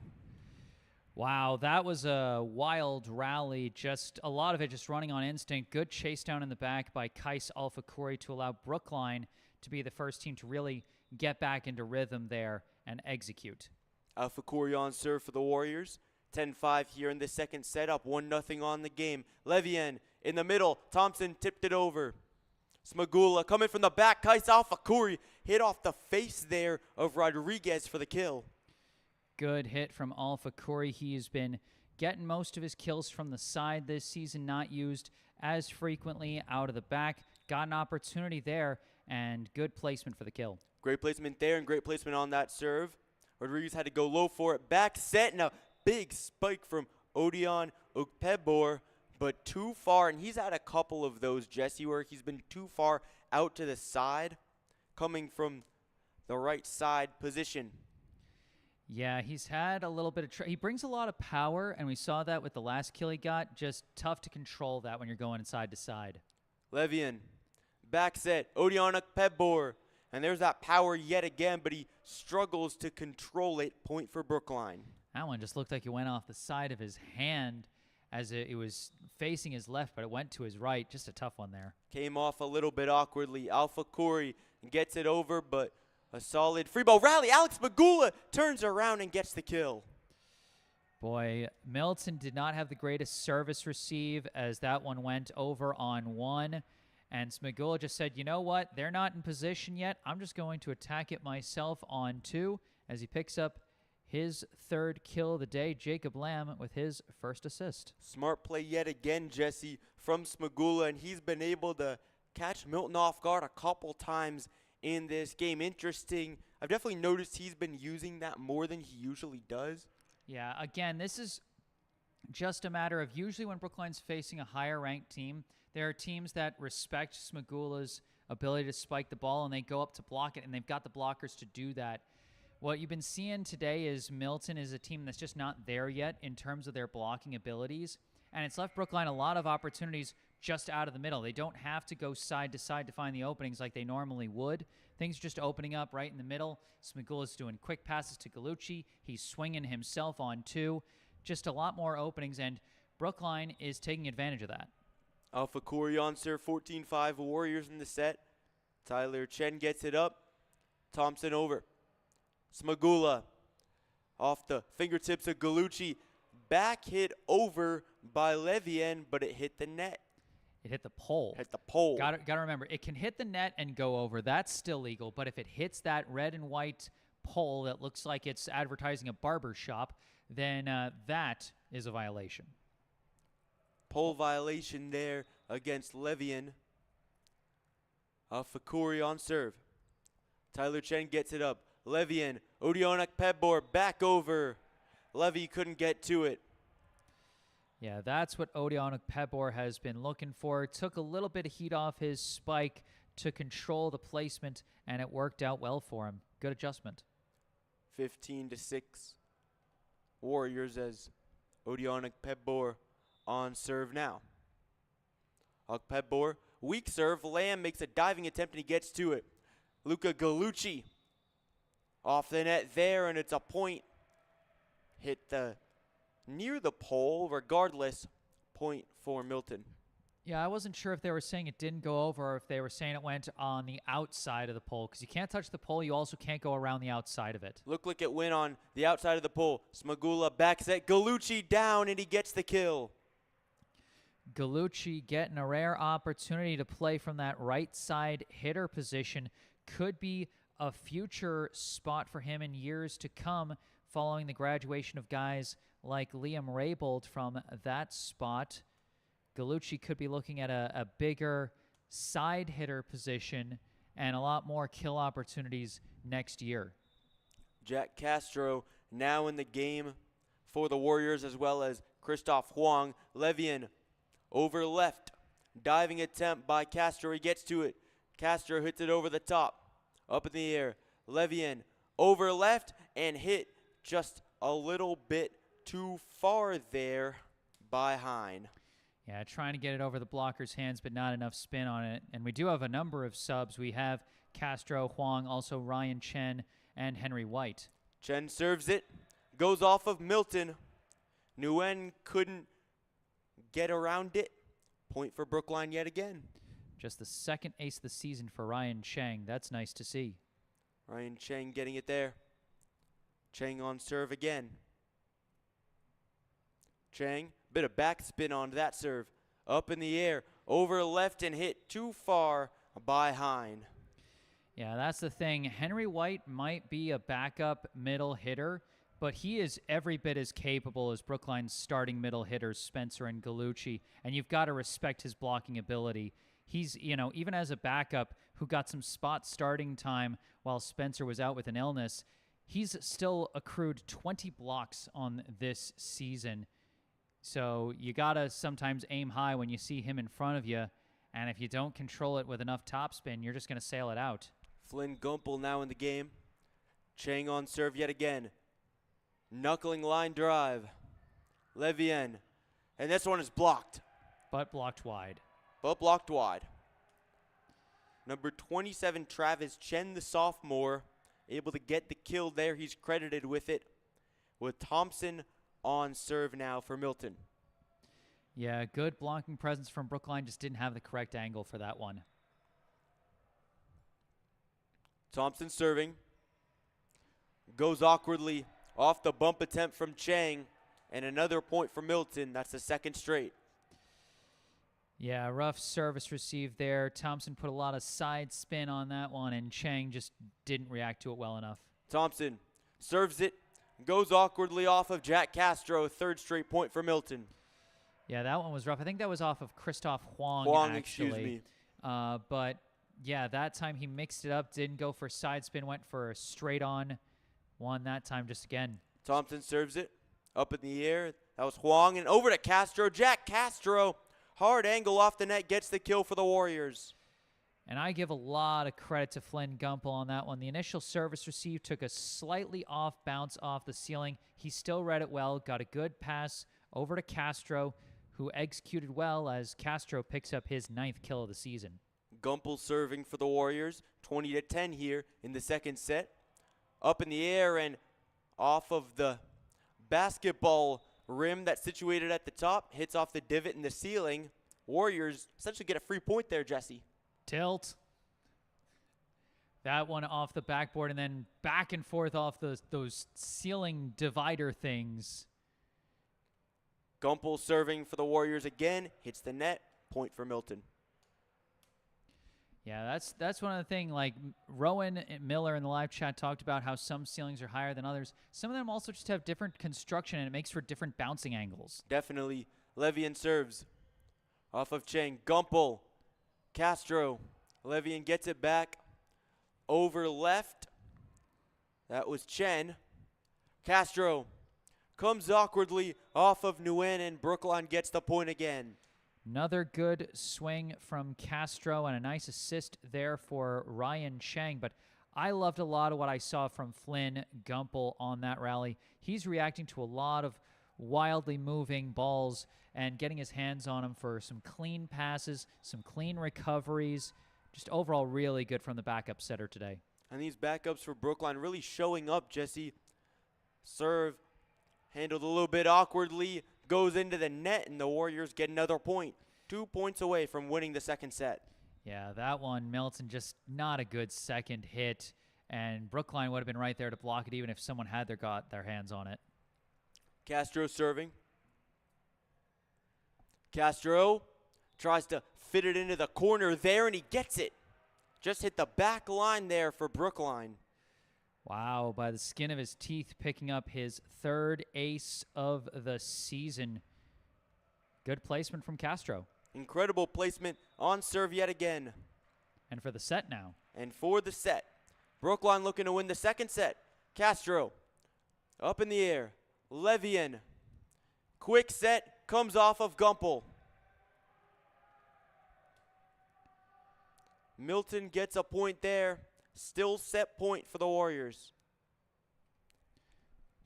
Wow, that was a wild rally. Just a lot of it just running on instinct. Good chase down in the back by Kais Alpha Corey to allow Brookline to be the first team to really get back into rhythm there and execute. Alpha Corey on serve for the Warriors. 10-5 here in the second set, up 1-0 on the game. Levien in the middle. Thompson tipped it over. Smagula coming from the back. Kais Alpha Corey hit off the face there of Rodriguez for the kill. Good hit from Alpha Corey. He has been getting most of his kills from the side this season, not used as frequently out of the back. Got an opportunity there, and good placement for the kill. Great placement there and great placement on that serve. Rodriguez had to go low for it. Back set, and a big spike from Odion Ukpebor, but too far. And he's had a couple of those, Jesse, where he's been too far out to the side, coming from the right side position. Yeah, he's had a little bit of he brings a lot of power, and we saw that with the last kill he got. Just tough to control that when you're going side to side. Levian, back set, Odion Ukpebor. And there's that power yet again, but he struggles to control it. Point for Brookline. That one just looked like it went off the side of his hand as it was facing his left, but it went to his right. Just a tough one there. Came off a little bit awkwardly. Alpha Corey gets it over, but a solid free ball rally. Alex Magula turns around and gets the kill. Boy, Milton did not have the greatest service receive as that one went over on one. And Smagula just said, you know what? They're not in position yet. I'm just going to attack it myself on two as he picks up his third kill of the day. Jacob Lamb with his first assist. Smart play yet again, Jesse, from Smagula, and he's been able to catch Milton off guard a couple times in this game. Interesting. I've definitely noticed he's been using that more than he usually does. Yeah, again, this is just a matter of usually when Brookline's facing a higher-ranked team, there are teams that respect Smagula's ability to spike the ball, and they go up to block it, and they've got the blockers to do that. What you've been seeing today is Milton is a team that's just not there yet in terms of their blocking abilities, and it's left Brookline a lot of opportunities just out of the middle. They don't have to go side to side to find the openings like they normally would. Things are just opening up right in the middle. Smagula's doing quick passes to Galucci. He's swinging himself on two. Just a lot more openings, and Brookline is taking advantage of that. Alpha Corey on serve, 14-5 Warriors in the set. Tyler Chen gets it up. Thompson over. Smagula off the fingertips of Galucci. Back hit over by Levian, but it hit the net. It hit the pole. Hit the pole. Got to remember, it can hit the net and go over. That's still legal. But if it hits that red and white pole that looks like it's advertising a barber shop, then that is a violation. Pole violation there against Levian. Fakuri on serve. Tyler Chen gets it up. Levian, Odion Ukpebor back over. Levy couldn't get to it. Yeah, that's what Odion Ukpebor has been looking for. Took a little bit of heat off his spike to control the placement, and it worked out well for him. Good adjustment. 15-6 Warriors as Odion Ukpebor on serve now. Ukpebor, weak serve. Lamb makes a diving attempt and he gets to it. Luca Galucci off the net there, and it's a point. Hit near the pole. Regardless, point for Milton. Yeah, I wasn't sure if they were saying it didn't go over or if they were saying it went on the outside of the pole, because you can't touch the pole. You also can't go around the outside of it. Looked like it went on the outside of the pole. Smagula back set. Galucci down, and he gets the kill. Galucci getting a rare opportunity to play from that right side hitter position. Could be a future spot for him in years to come following the graduation of guys like Liam Raybold from that spot. Galucci could be looking at a bigger side hitter position and a lot more kill opportunities next year. Jack Castro now in the game for the Warriors, as well as Christoph Huang. Levian over left. Diving attempt by Castro. He gets to it. Castro hits it over the top. Up in the air. Levian over left and hit just a little bit too far there by Hine. Yeah, trying to get it over the blocker's hands, but not enough spin on it. And we do have a number of subs. We have Castro, Huang, also Ryan Chen, and Henry White. Chen serves it. Goes off of Milton. Nguyen couldn't get around it. Point for Brookline yet again. Just the second ace of the season for Ryan Cheng. That's nice to see. Ryan Cheng getting it there. Cheng on serve again. Cheng, bit of backspin on that serve. Up in the air, over left and hit too far by Hine. Yeah, that's the thing. Henry White might be a backup middle hitter, but he is every bit as capable as Brookline's starting middle hitters, Spencer and Gallucci, and you've got to respect his blocking ability. He's, even as a backup who got some spot starting time while Spencer was out with an illness, he's still accrued 20 blocks on this season. So you got to sometimes aim high when you see him in front of you, and if you don't control it with enough topspin, you're just going to sail it out. Flynn Gumpel now in the game. Chang on serve yet again. Knuckling line drive. Levien. And this one is blocked. But blocked wide. But blocked wide. Number 27, Travis Chen, the sophomore, able to get the kill there. He's credited with it. With Thompson on serve now for Milton. Yeah, good blocking presence from Brookline. Just didn't have the correct angle for that one. Thompson serving. Goes awkwardly off the bump attempt from Chang. And another point for Milton. That's the second straight. Yeah, rough service received there. Thompson put a lot of side spin on that one, and Chang just didn't react to it well enough. Thompson serves it. Goes awkwardly off of Jack Castro. Third straight point for Milton. Yeah, that one was rough. I think that was off of Christoph Huang, actually. Excuse me. But, yeah, that time he mixed it up, didn't go for side spin, went for a straight-on one that time just again. Thompson serves it up in the air. That was Huang, and over to Castro. Jack Castro, hard angle off the net, gets the kill for the Warriors. And I give a lot of credit to Flynn Gumpel on that one. The initial service received took a slightly off bounce off the ceiling. He still read it well, got a good pass over to Castro, who executed well as Castro picks up his 9th kill of the season. Gumpel serving for the Warriors, 20-10 here in the second set. Up in the air and off of the basketball rim that's situated at the top, hits off the divot in the ceiling. Warriors essentially get a free point there, Jesse. Tilt. That one off the backboard and then back and forth off those ceiling divider things. Gumpel serving for the Warriors again, hits the net, point for Milton. Yeah, that's one of the things, like Rowan and Miller in the live chat talked about how some ceilings are higher than others. Some of them also just have different construction, and it makes for different bouncing angles. Definitely. Levien serves off of Chang. Gumpel, Castro. Levien gets it back over left. That was Chen. Castro comes awkwardly off of Nguyen, and Brookline gets the point again. Another good swing from Castro and a nice assist there for Ryan Chang. But I loved a lot of what I saw from Flynn Gumpel on that rally. He's reacting to a lot of wildly moving balls and getting his hands on them for some clean passes, some clean recoveries. Just overall really good from the backup setter today. And these backups for Brookline really showing up, Jesse. Serve handled a little bit awkwardly. Goes into the net, and the Warriors get another point. 2 points away from winning the second set. Yeah, that one, Milton, just not a good second hit, and Brookline would have been right there to block it even if someone had got their hands on it. Castro serving. Castro tries to fit it into the corner there, and he gets it. Just hit the back line there for Brookline. Wow, by the skin of his teeth, picking up his 3rd ace of the season. Good placement from Castro. Incredible placement on serve yet again. And for the set now. And for the set. Brookline looking to win the second set. Castro up in the air. Levien. Quick set comes off of Gumpel. Milton gets a point there. Still set point for the Warriors.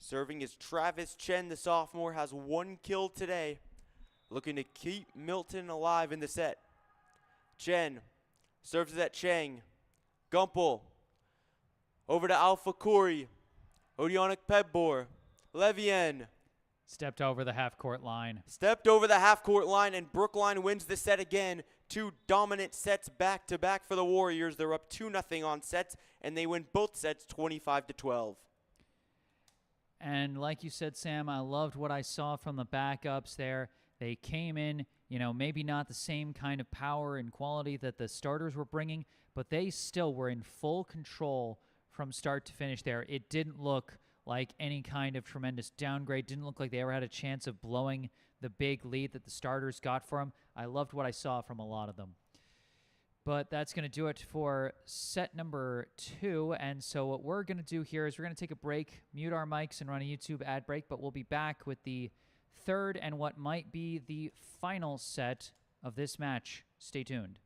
Serving is Travis Chen, the sophomore, has 1 kill today. Looking to keep Milton alive in the set. Chen serves it at Chang. Gumpel. Over to Alpha Corey. Odeonic Pedbor. Levien. Stepped over the half-court line. Stepped over the half-court line, and Brookline wins the set again. 2 dominant sets back-to-back for the Warriors. They're up 2-0 on sets, and they win both sets 25-12. And like you said, Sam, I loved what I saw from the backups there. They came in, maybe not the same kind of power and quality that the starters were bringing, but they still were in full control from start to finish there. It didn't look like any kind of tremendous downgrade. Didn't look like they ever had a chance of blowing the big lead that the starters got for them. I loved what I saw from a lot of them. But that's going to do it for set number 2. And so what we're going to do here is we're going to take a break, mute our mics, and run a YouTube ad break. But we'll be back with the third and what might be the final set of this match. Stay tuned.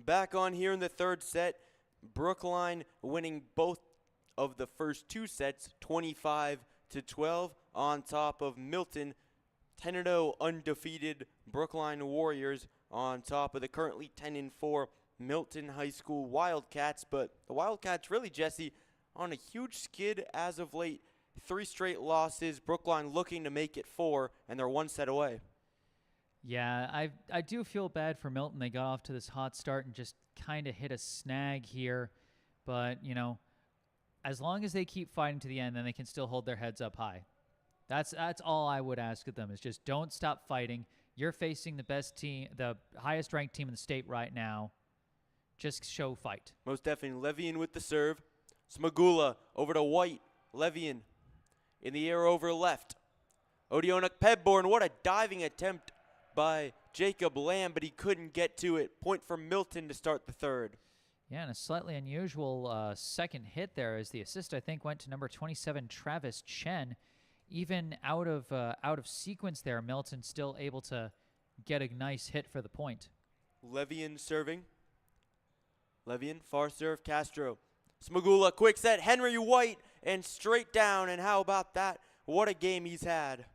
Back on here in the third set, Brookline winning both of the first 2 sets, 25-12, on top of Milton, 10-0 undefeated Brookline Warriors on top of the currently 10-4 Milton High School Wildcats. But the Wildcats really, Jesse, on a huge skid as of late. 3 straight losses, Brookline looking to make it 4, and they're 1 set away. Yeah, I do feel bad for Milton. They got off to this hot start and just kind of hit a snag here. But, you know, as long as they keep fighting to the end, then they can still hold their heads up high. That's all I would ask of them, is just don't stop fighting. You're facing the best team, the highest ranked team in the state right now. Just show fight. Most definitely. Levian with the serve. Smagula over to White. Levian in the air over left. Odeonic Pedborn, what a diving attempt by Jacob Lamb, but he couldn't get to it. Point for Milton to start the third. Yeah, and a slightly unusual second hit there, as the assist, I think, went to number 27, Travis Chen. Even out of sequence there, Milton still able to get a nice hit for the point. Levian serving. Levian, far serve, Castro. Smagula, quick set, Henry White, and straight down, and how about that? What a game he's had.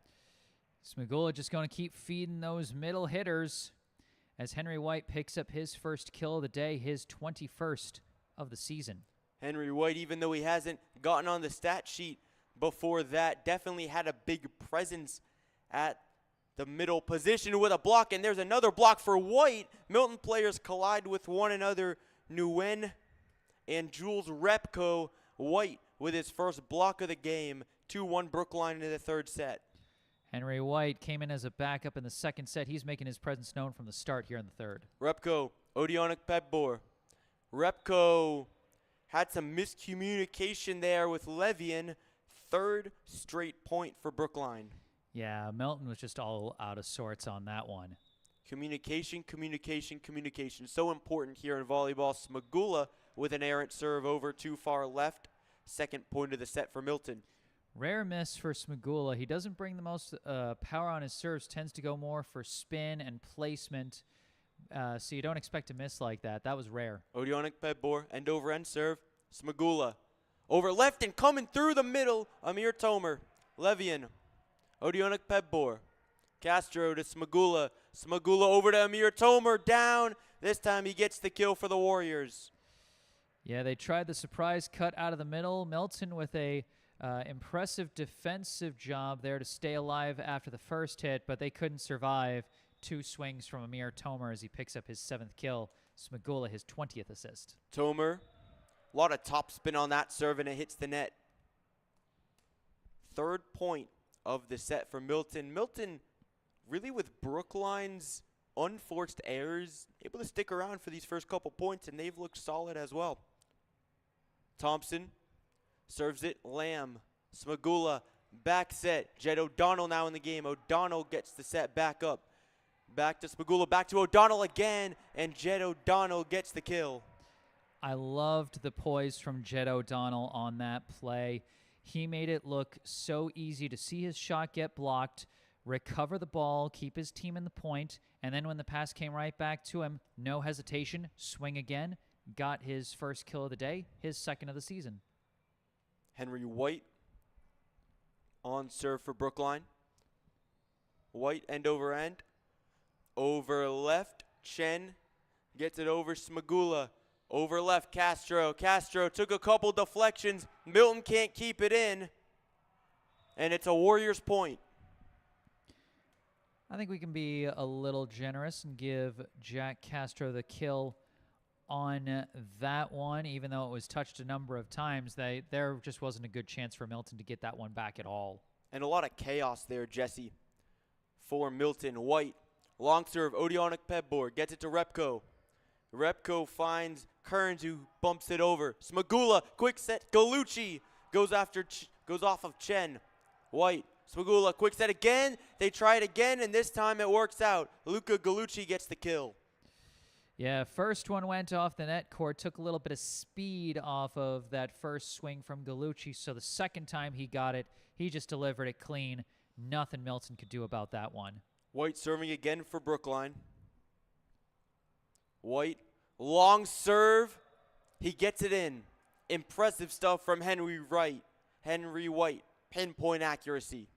Smagula just going to keep feeding those middle hitters as Henry White picks up his first kill of the day, his 21st of the season. Henry White, even though he hasn't gotten on the stat sheet before that, definitely had a big presence at the middle position with a block, and there's another block for White. Milton players collide with one another. Nguyen and Jules Repko. White with his first block of the game. 2-1 Brookline in the third set. Henry White came in as a backup in the second set. He's making his presence known from the start here in the third. Repko, Odeonic Pedbor. Repko had some miscommunication there with Levian. Third straight point for Brookline. Yeah, Milton was just all out of sorts on that one. Communication. So important here in volleyball. Smagula with an errant serve over too far left. Second point of the set for Milton. Rare miss for Smagula. He doesn't bring the most power on his serves, tends to go more for spin and placement. So you don't expect a miss like that. That was rare. Odeonic Pedbor, end over end serve. Smagula over left and coming through the middle. Amir Tomer. Levian. Odeonic Pedbor. Castro to Smagula. Smagula over to Amir Tomer. Down. This time he gets the kill for the Warriors. Yeah, they tried the surprise cut out of the middle. Milton with a impressive defensive job there to stay alive after the first hit, but they couldn't survive. Two swings from Amir Tomer as he picks up his 7th kill. Smagula his 20th assist. Tomer, a lot of top spin on that serve, and it hits the net. Third point of the set for Milton. Milton, really with Brookline's unforced errors, able to stick around for these first couple points, and they've looked solid as well. Thompson serves it. Lamb. Smagula. Back set. Jed O'Donnell now in the game. O'Donnell gets the set back up. Back to Smagula. Back to O'Donnell again. And Jed O'Donnell gets the kill. I loved the poise from Jed O'Donnell on that play. He made it look so easy to see his shot get blocked, recover the ball, keep his team in the point, and then when the pass came right back to him, no hesitation, swing again, got his first kill of the day, his 2nd of the season. Henry White on serve for Brookline. White end over end. Over left, Chen gets it over Smagula. Over left, Castro. Castro took a couple deflections. Milton can't keep it in. And it's a Warriors point. I think we can be a little generous and give Jack Castro the kill on that one, even though it was touched a number of times. There just wasn't a good chance for Milton to get that one back at all. And a lot of chaos there, Jesse, for Milton. White, long serve, Odeonic Pedbor, gets it to Repko. Repko finds Kearns, who bumps it over. Smagula, quick set, Galucci goes off of Chen. White, Smagula, quick set again. They try it again, and this time it works out. Luca Galucci gets the kill. Yeah, first one went off the net court, took a little bit of speed off of that first swing from Galucci, so the second time he got it, he just delivered it clean. Nothing Milton could do about that one. White serving again for Brookline. White, long serve. He gets it in. Impressive stuff from Henry White. Pinpoint accuracy.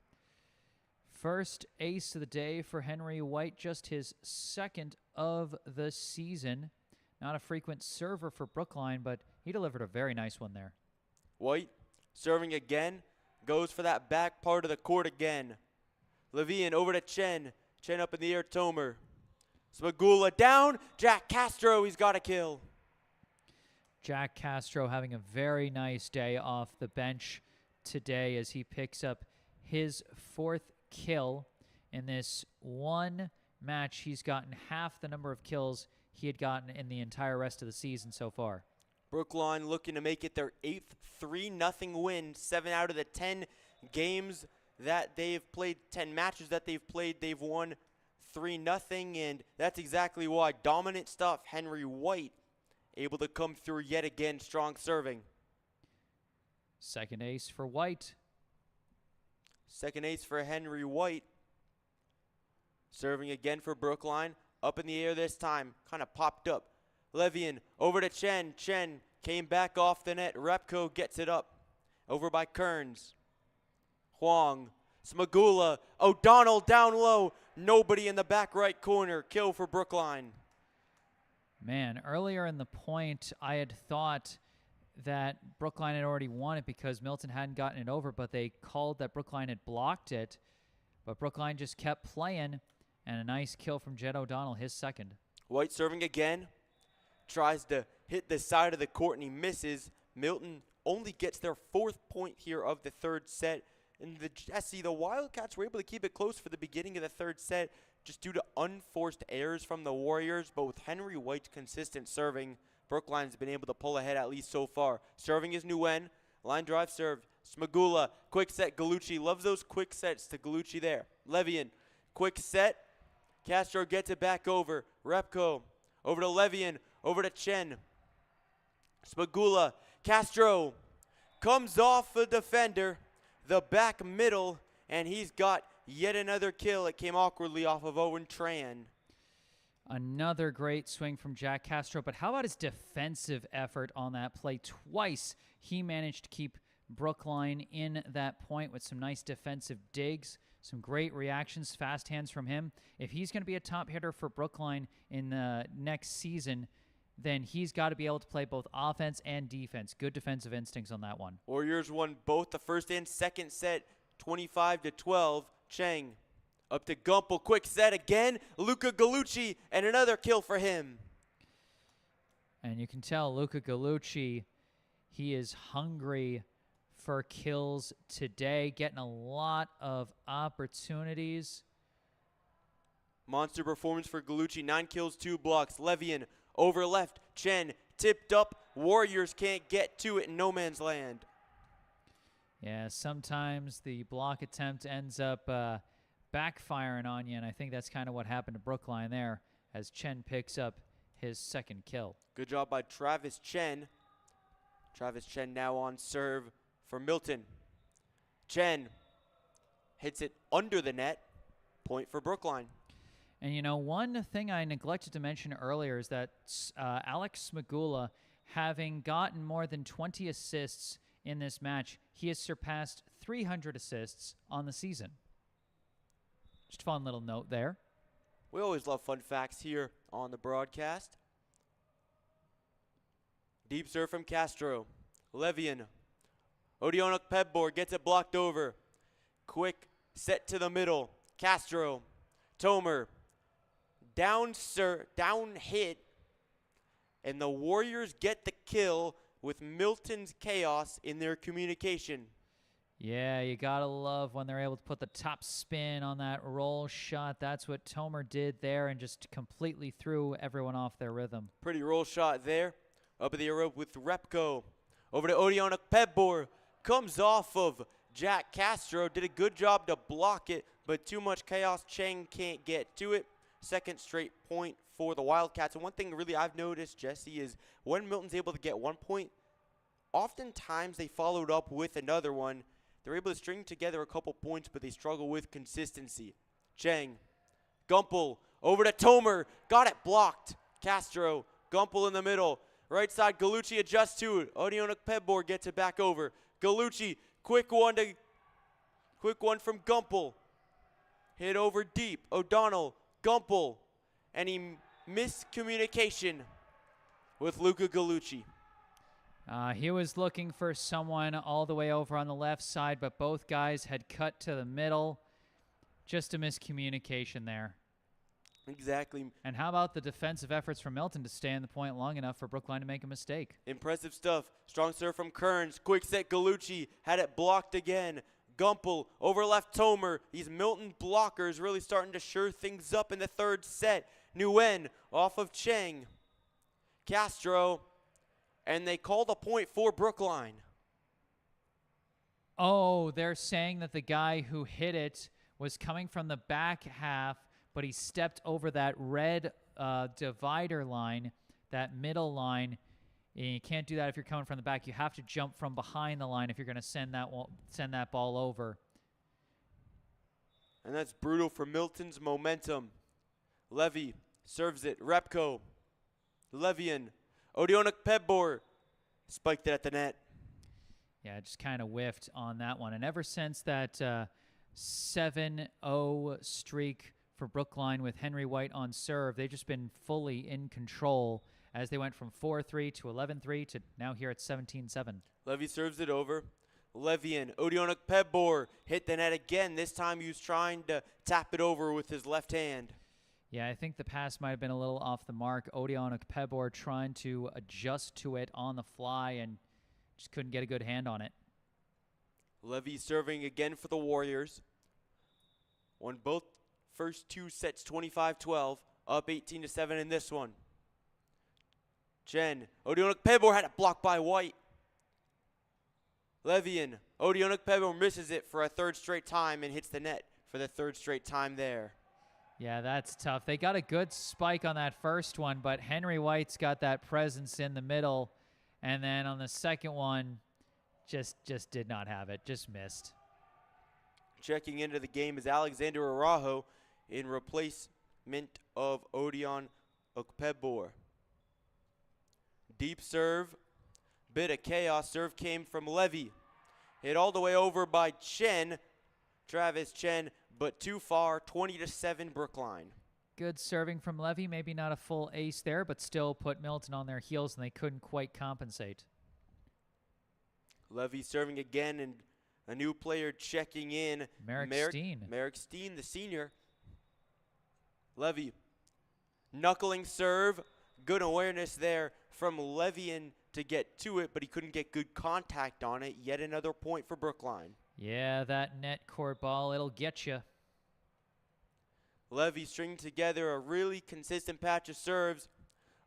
First ace of the day for Henry White, just his 2nd of the season. Not a frequent server for Brookline, but he delivered a very nice one there. White serving again. Goes for that back part of the court again. Levian over to Chen. Chen up in the air, Tomer. Smagula down. Jack Castro, he's got a kill. Jack Castro having a very nice day off the bench today as he picks up his 4th kill in this one match. He's gotten half the number of kills he had gotten in the entire rest of the season so far. Brookline looking to make it their 8th 3-0 win. 7 out of the 10 games that they've played, 10 matches that they've played, they've won 3-0, and that's exactly why. Dominant stuff. Henry White able to come through yet again, strong serving. Second ace for White. Second ace for Henry White. Serving again for Brookline. Up in the air this time. Kind of popped up. Levian over to Chen. Chen came back off the net. Repko gets it up. Over by Kearns. Huang. Smagula. O'Donnell down low. Nobody in the back right corner. Kill for Brookline. Man, earlier in the point, I had thought that Brookline had already won it because Milton hadn't gotten it over, but they called that Brookline had blocked it. But Brookline just kept playing, and a nice kill from Jed O'Donnell, his 2nd. White serving again. Tries to hit the side of the court, and he misses. Milton only gets their 4th point here of the 3rd set. And the Wildcats were able to keep it close for the beginning of the 3rd set just due to unforced errors from the Warriors. But with Henry White's consistent serving, Brookline's been able to pull ahead at least so far. Serving is Nguyen. Line drive serve. Smagula. Quick set. Galucci. Loves those quick sets to Galucci there. Levian. Quick set. Castro gets it back over. Repko. Over to Levian. Over to Chen. Smagula. Castro. Comes off the defender. The back middle. And he's got yet another kill. It came awkwardly off of Owen Tran. Another great swing from Jack Castro, but how about his defensive effort on that play? Twice he managed to keep Brookline in that point with some nice defensive digs, some great reactions, fast hands from him. If he's going to be a top hitter for Brookline in the next season, then he's got to be able to play both offense and defense. Good defensive instincts on that one. Warriors won both the first and second set, 25-12. Cheng up to Gumpel, quick set again. Luca Galucci, and another kill for him. And you can tell Luca Galucci, he is hungry for kills today, getting a lot of opportunities. Monster performance for Galucci, 9 kills, 2 blocks. Levian over left, Chen tipped up. Warriors can't get to it in no man's land. Yeah, sometimes the block attempt ends up backfiring on you, and I think that's kind of what happened to Brookline there as Chen picks up his second kill. Good job by Travis Chen. Travis Chen now on serve for Milton. Chen hits it under the net. Point for Brookline. And, you know, one thing I neglected to mention earlier is that Alex Smagula, having gotten more than 20 assists in this match, he has surpassed 300 assists on the season. Just a fun little note there. We always love fun facts here on the broadcast. Deep serve from Castro. Levian. Odionok Pebbour gets it blocked over. Quick set to the middle. Castro. Tomer. Down hit. And the Warriors get the kill with Milton's chaos in their communication. Yeah, you got to love when they're able to put the top spin on that roll shot. That's what Tomer did there and just completely threw everyone off their rhythm. Pretty roll shot there. Up at the rope with Repko. Over to Odionok Pebbour. Comes off of Jack Castro. Did a good job to block it, but too much chaos. Cheng can't get to it. Second straight point for the Wildcats. And one thing really I've noticed, Jesse, is when Milton's able to get 1 point, oftentimes they followed up with another one. They're able to string together a couple points, but they struggle with consistency. Cheng. Gumpel over to Tomer. Got it blocked. Castro. Gumpel in the middle. Right side, Galucci adjusts to it. Odionok Pebbour gets it back over. Galucci, quick one from Gumpel. Hit over deep. O'Donnell, Gumpel, and he missed communication with Luca Galucci. He was looking for someone all the way over on the left side, but both guys had cut to the middle. Just a miscommunication there. Exactly. And how about the defensive efforts from Milton to stay on the point long enough for Brookline to make a mistake? Impressive stuff. Strong serve from Kearns. Quick set Galucci. Had it blocked again. Gumpel over left Tomer. These Milton blockers really starting to sure things up in the third set. Nguyen off of Cheng. Castro. And they call the point for Brookline. Oh, they're saying that the guy who hit it was coming from the back half, but he stepped over that red divider line, that middle line. And you can't do that if you're coming from the back. You have to jump from behind the line if you're going to send that ball over. And that's brutal for Milton's momentum. Levy serves it. Repko. Levian. Odionok Pebbour spiked it at the net. Yeah, just kind of whiffed on that one. And ever since that 7-0 streak for Brookline with Henry White on serve, they've just been fully in control as they went from 4-3 to 11-3 to now here at 17-7. Levy serves it over. Levian, Odionok Pebbour hit the net again. This time he was trying to tap it over with his left hand. Yeah, I think the pass might have been a little off the mark. Odionok Pebbour trying to adjust to it on the fly and just couldn't get a good hand on it. Levy serving again for the Warriors. Won both first two sets 25-12, up 18-7 in this one. Chen. Odionokpebor had it blocked by White. Levian. Odionokpebor misses it for a third straight time and hits the net for the third straight time there. Yeah, that's tough. They got a good spike on that first one, but Henry White's got that presence in the middle. And then on the second one, just did not have it, just missed. Checking into the game is Alexander Araujo in replacement of Odion Okpebor. Deep serve, bit of chaos. Serve came from Levy. Hit all the way over by Chen, Travis Chen, but too far, 20-7 Brookline. Good serving from Levy, maybe not a full ace there, but still put Milton on their heels and they couldn't quite compensate. Levy serving again, and a new player checking in. Merrick Steen. Merrick Steen, the senior. Levy, knuckling serve. Good awareness there from Levian to get to it, but he couldn't get good contact on it. Yet another point for Brookline. Yeah, that net court ball, it'll get you. Levy stringing together a really consistent patch of serves.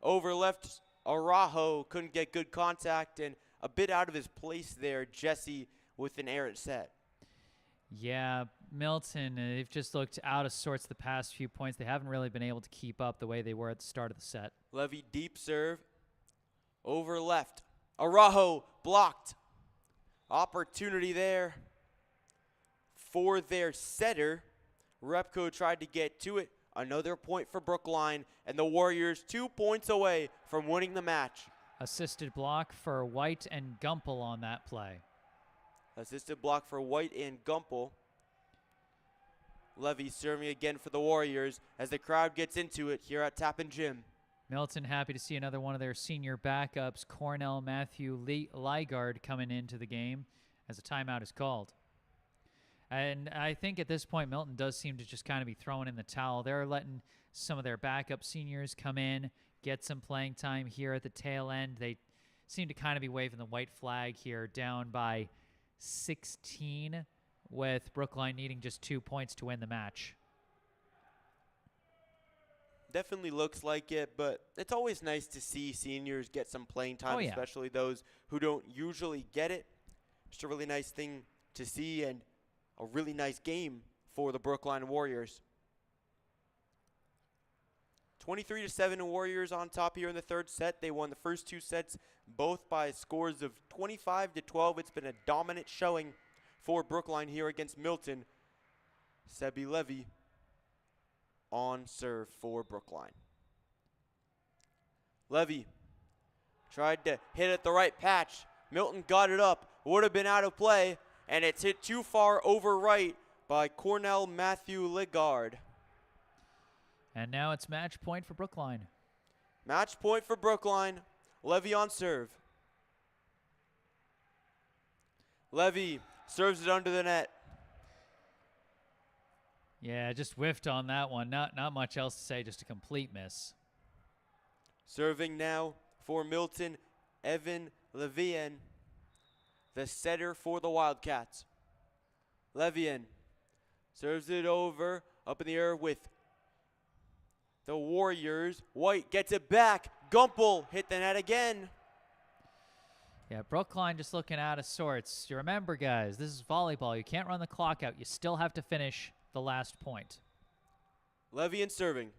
Over left, Araujo couldn't get good contact, and a bit out of his place there, Jesse with an errant set. Yeah, Milton, they've just looked out of sorts the past few points. They haven't really been able to keep up the way they were at the start of the set. Levy deep serve. Over left. Araujo blocked. Opportunity there for their setter. Repco tried to get to it. Another point for Brookline, and the Warriors 2 points away from winning the match. Assisted block for White and Gumpel on that play. Assisted block for White and Gumpel. Levy serving again for the Warriors as the crowd gets into it here at Tappan Gym. Milton happy to see another one of their senior backups, Cornell Matthew Ligard, coming into the game as a timeout is called. And I think at this point, Milton does seem to just kind of be throwing in the towel. They're letting some of their backup seniors come in, get some playing time here at the tail end. They seem to kind of be waving the white flag here, down by 16, with Brookline needing just 2 points to win the match. Definitely looks like it, but it's always nice to see seniors get some playing time, especially those who don't usually get it. Just a really nice thing to see, and a really nice game for the Brookline Warriors. 23-7 Warriors on top here in the third set. They won the first two sets both by scores of 25-12. It's been a dominant showing for Brookline here against Milton. Sebi Levy on serve for Brookline. Levy tried to hit at the right patch. Milton got it up. Would have been out of play, and it's hit too far over right by Cornell Matthew Ligard. And now it's match point for Brookline. Match point for Brookline. Levy on serve. Levy serves it under the net. Yeah, just whiffed on that one. Not much else to say, just a complete miss. Serving now for Milton, Evan Levian, the setter for the Wildcats. Levian serves it over, up in the air with the Warriors. White gets it back. Gumpel hit the net again. Yeah, Brookline just looking out of sorts. You remember, guys, this is volleyball. You can't run the clock out. You still have to finish the last point. Levian serving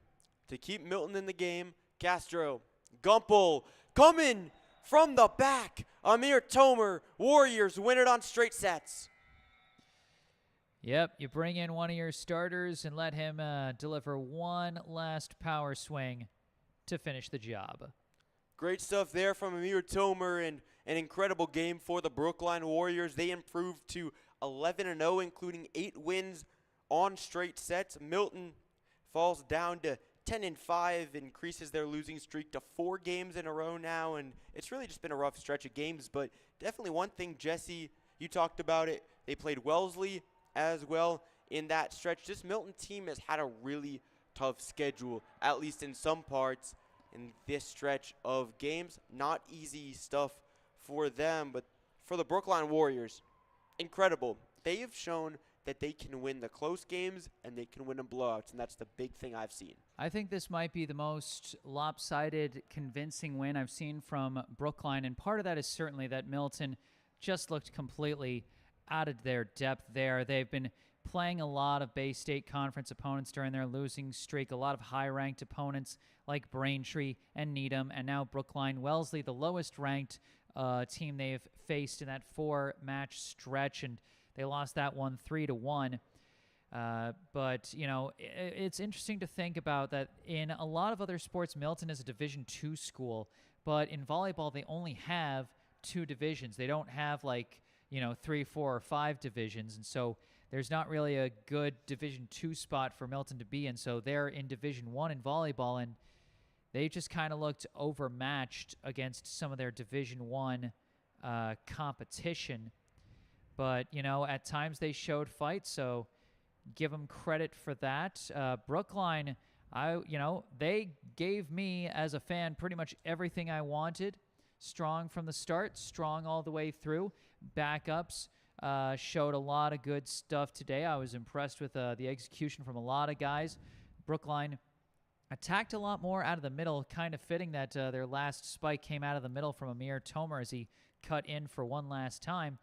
to keep Milton in the game. Castro, Gumpel coming from the back. Amir Tomer, Warriors win it on straight sets. Yep, you bring in one of your starters and let him deliver one last power swing to finish the job. Great stuff there from Amir Tomer, and an incredible game for the Brookline Warriors. They improved to 11-0, including 8 wins on straight sets. Milton falls down to 10-5, increases their losing streak to 4 games in a row now, and it's really just been a rough stretch of games. But definitely one thing, Jesse, you talked about it. They played Wellesley as well in that stretch. This Milton team has had a really tough schedule, at least in some parts, in this stretch of games. Not easy stuff for them, but for the Brookline Warriors, incredible. They have shown that they can win the close games and they can win in blowouts, and that's the big thing I've seen. I think this might be the most lopsided, convincing win I've seen from Brookline, and part of that is certainly that Milton just looked completely out of their depth there. They've been playing a lot of Bay State Conference opponents during their losing streak, a lot of high-ranked opponents like Braintree and Needham, and now Brookline. Wellesley, the lowest-ranked team they've faced in that 4-match stretch, and they lost that one 3-1. But, you know, it's interesting to think about that in a lot of other sports, Milton is a Division II school, but in volleyball, they only have 2 divisions. They don't have, like, you know, 3, 4, or 5 divisions, and so there's not really a good Division II spot for Milton to be in, so they're in Division I in volleyball, and they just kind of looked overmatched against some of their Division I competition. But, you know, at times they showed fight, so give them credit for that. Brookline, they gave me, as a fan, pretty much everything I wanted. Strong from the start, strong all the way through. Backups showed a lot of good stuff today. I was impressed with the execution from a lot of guys. Brookline attacked a lot more out of the middle, kind of fitting that their last spike came out of the middle from Amir Tomer as he cut in for one last time.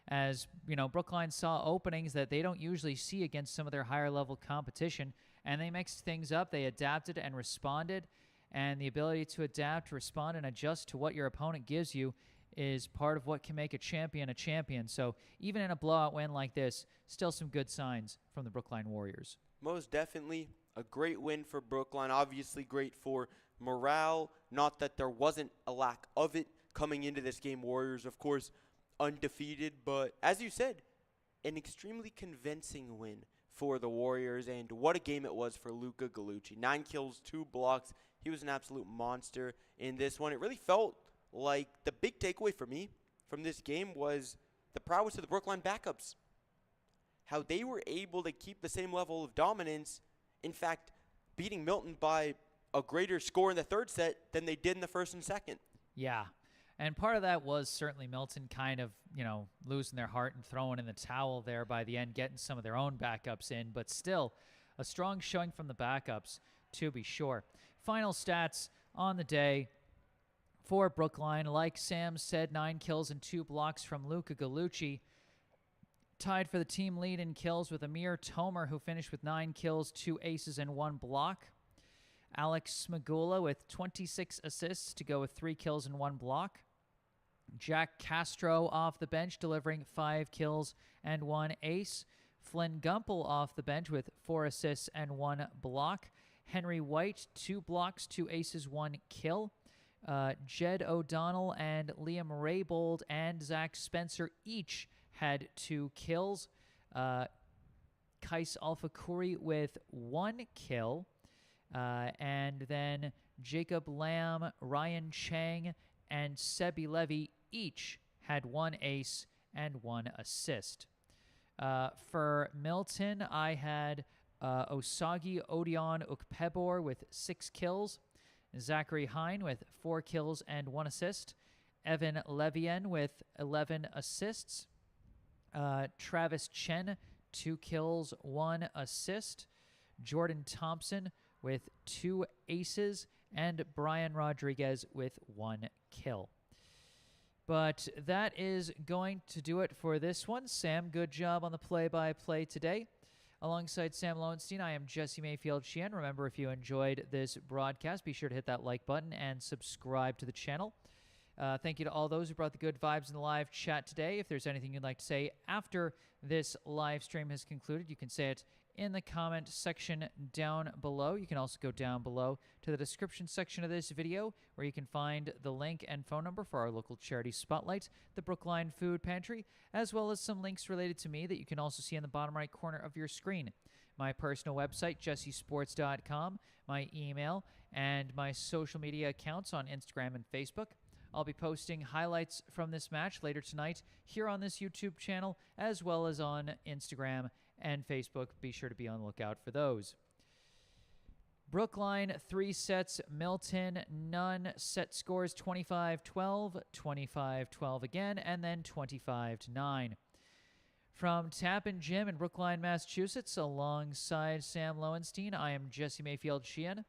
As, you know, Brookline saw openings that they don't usually see against some of their higher-level competition, and they mixed things up. They adapted and responded, and the ability to adapt, respond, and adjust to what your opponent gives you is part of what can make a champion a champion. So even in a blowout win like this, still some good signs from the Brookline Warriors. Most definitely a great win for Brookline. Obviously great for morale. Not that there wasn't a lack of it coming into this game. Warriors, of course, undefeated, but as you said, an extremely convincing win for the Warriors, and what a game it was for Luca Gallucci. 9 kills, 2 blocks. He was an absolute monster in this one. It really felt like the big takeaway for me from this game was the prowess of the Brookline backups. How they were able to keep the same level of dominance, in fact, beating Milton by a greater score in the third set than they did in the first and second. Yeah. And part of that was certainly Milton kind of, you know, losing their heart and throwing in the towel there by the end, getting some of their own backups in, but still a strong showing from the backups, to be sure. Final stats on the day for Brookline. Like Sam said, 9 kills and 2 blocks from Luca Gallucci. Tied for the team lead in kills with Amir Tomer, who finished with 9 kills, 2 aces, and 1 block. Alex Smagula with 26 assists to go with 3 kills and 1 block. Jack Castro off the bench delivering 5 kills and 1 ace. Flynn Gumpel off the bench with 4 assists and 1 block. Henry White, 2 blocks, 2 aces, 1 kill. Jed O'Donnell and Liam Raybold and Zach Spencer each had 2 kills. Kais Alfakuri with 1 kill. And then Jacob Lamb, Ryan Chang, and Sebi Levy each had 1 ace and 1 assist. For Milton, I had Osagi Odion Ukpebor with 6 kills, Zachary Hine with 4 kills and 1 assist, Evan Levien with 11 assists, Travis Chen, 2 kills, 1 assist, Jordan Thompson with 2 aces, and Brian Rodriguez with 1 kill. But that is going to do it for this one. Sam, good job on the play-by-play today. Alongside Sam Lowenstein, I am Jesse Mayfield-Sheehan. Remember, if you enjoyed this broadcast, be sure to hit that like button and subscribe to the channel. Thank you to all those who brought the good vibes in the live chat today. If there's anything you'd like to say after this live stream has concluded, you can say it in the comment section down below. You can also go down below to the description section of this video, where you can find the link and phone number for our local charity spotlight, the Brookline Food Pantry, as well as some links related to me that you can also see in the bottom right corner of your screen. My personal website, jessesports.com, my email, and my social media accounts on Instagram and Facebook. I'll be posting highlights from this match later tonight here on this YouTube channel, as well as on Instagram and Facebook. Be sure to be on the lookout for those. Brookline, 3 sets. Milton, none. Set scores 25-12, 25-12 again, and then 25-9. From Tappan Gym in Brookline, Massachusetts, alongside Sam Lowenstein, I am Jesse Mayfield-Sheehan.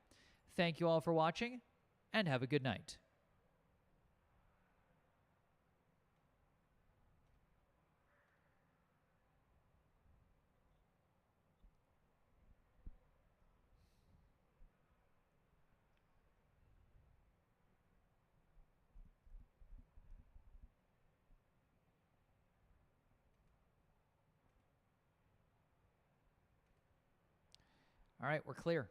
Thank you all for watching, and have a good night. All right, we're clear.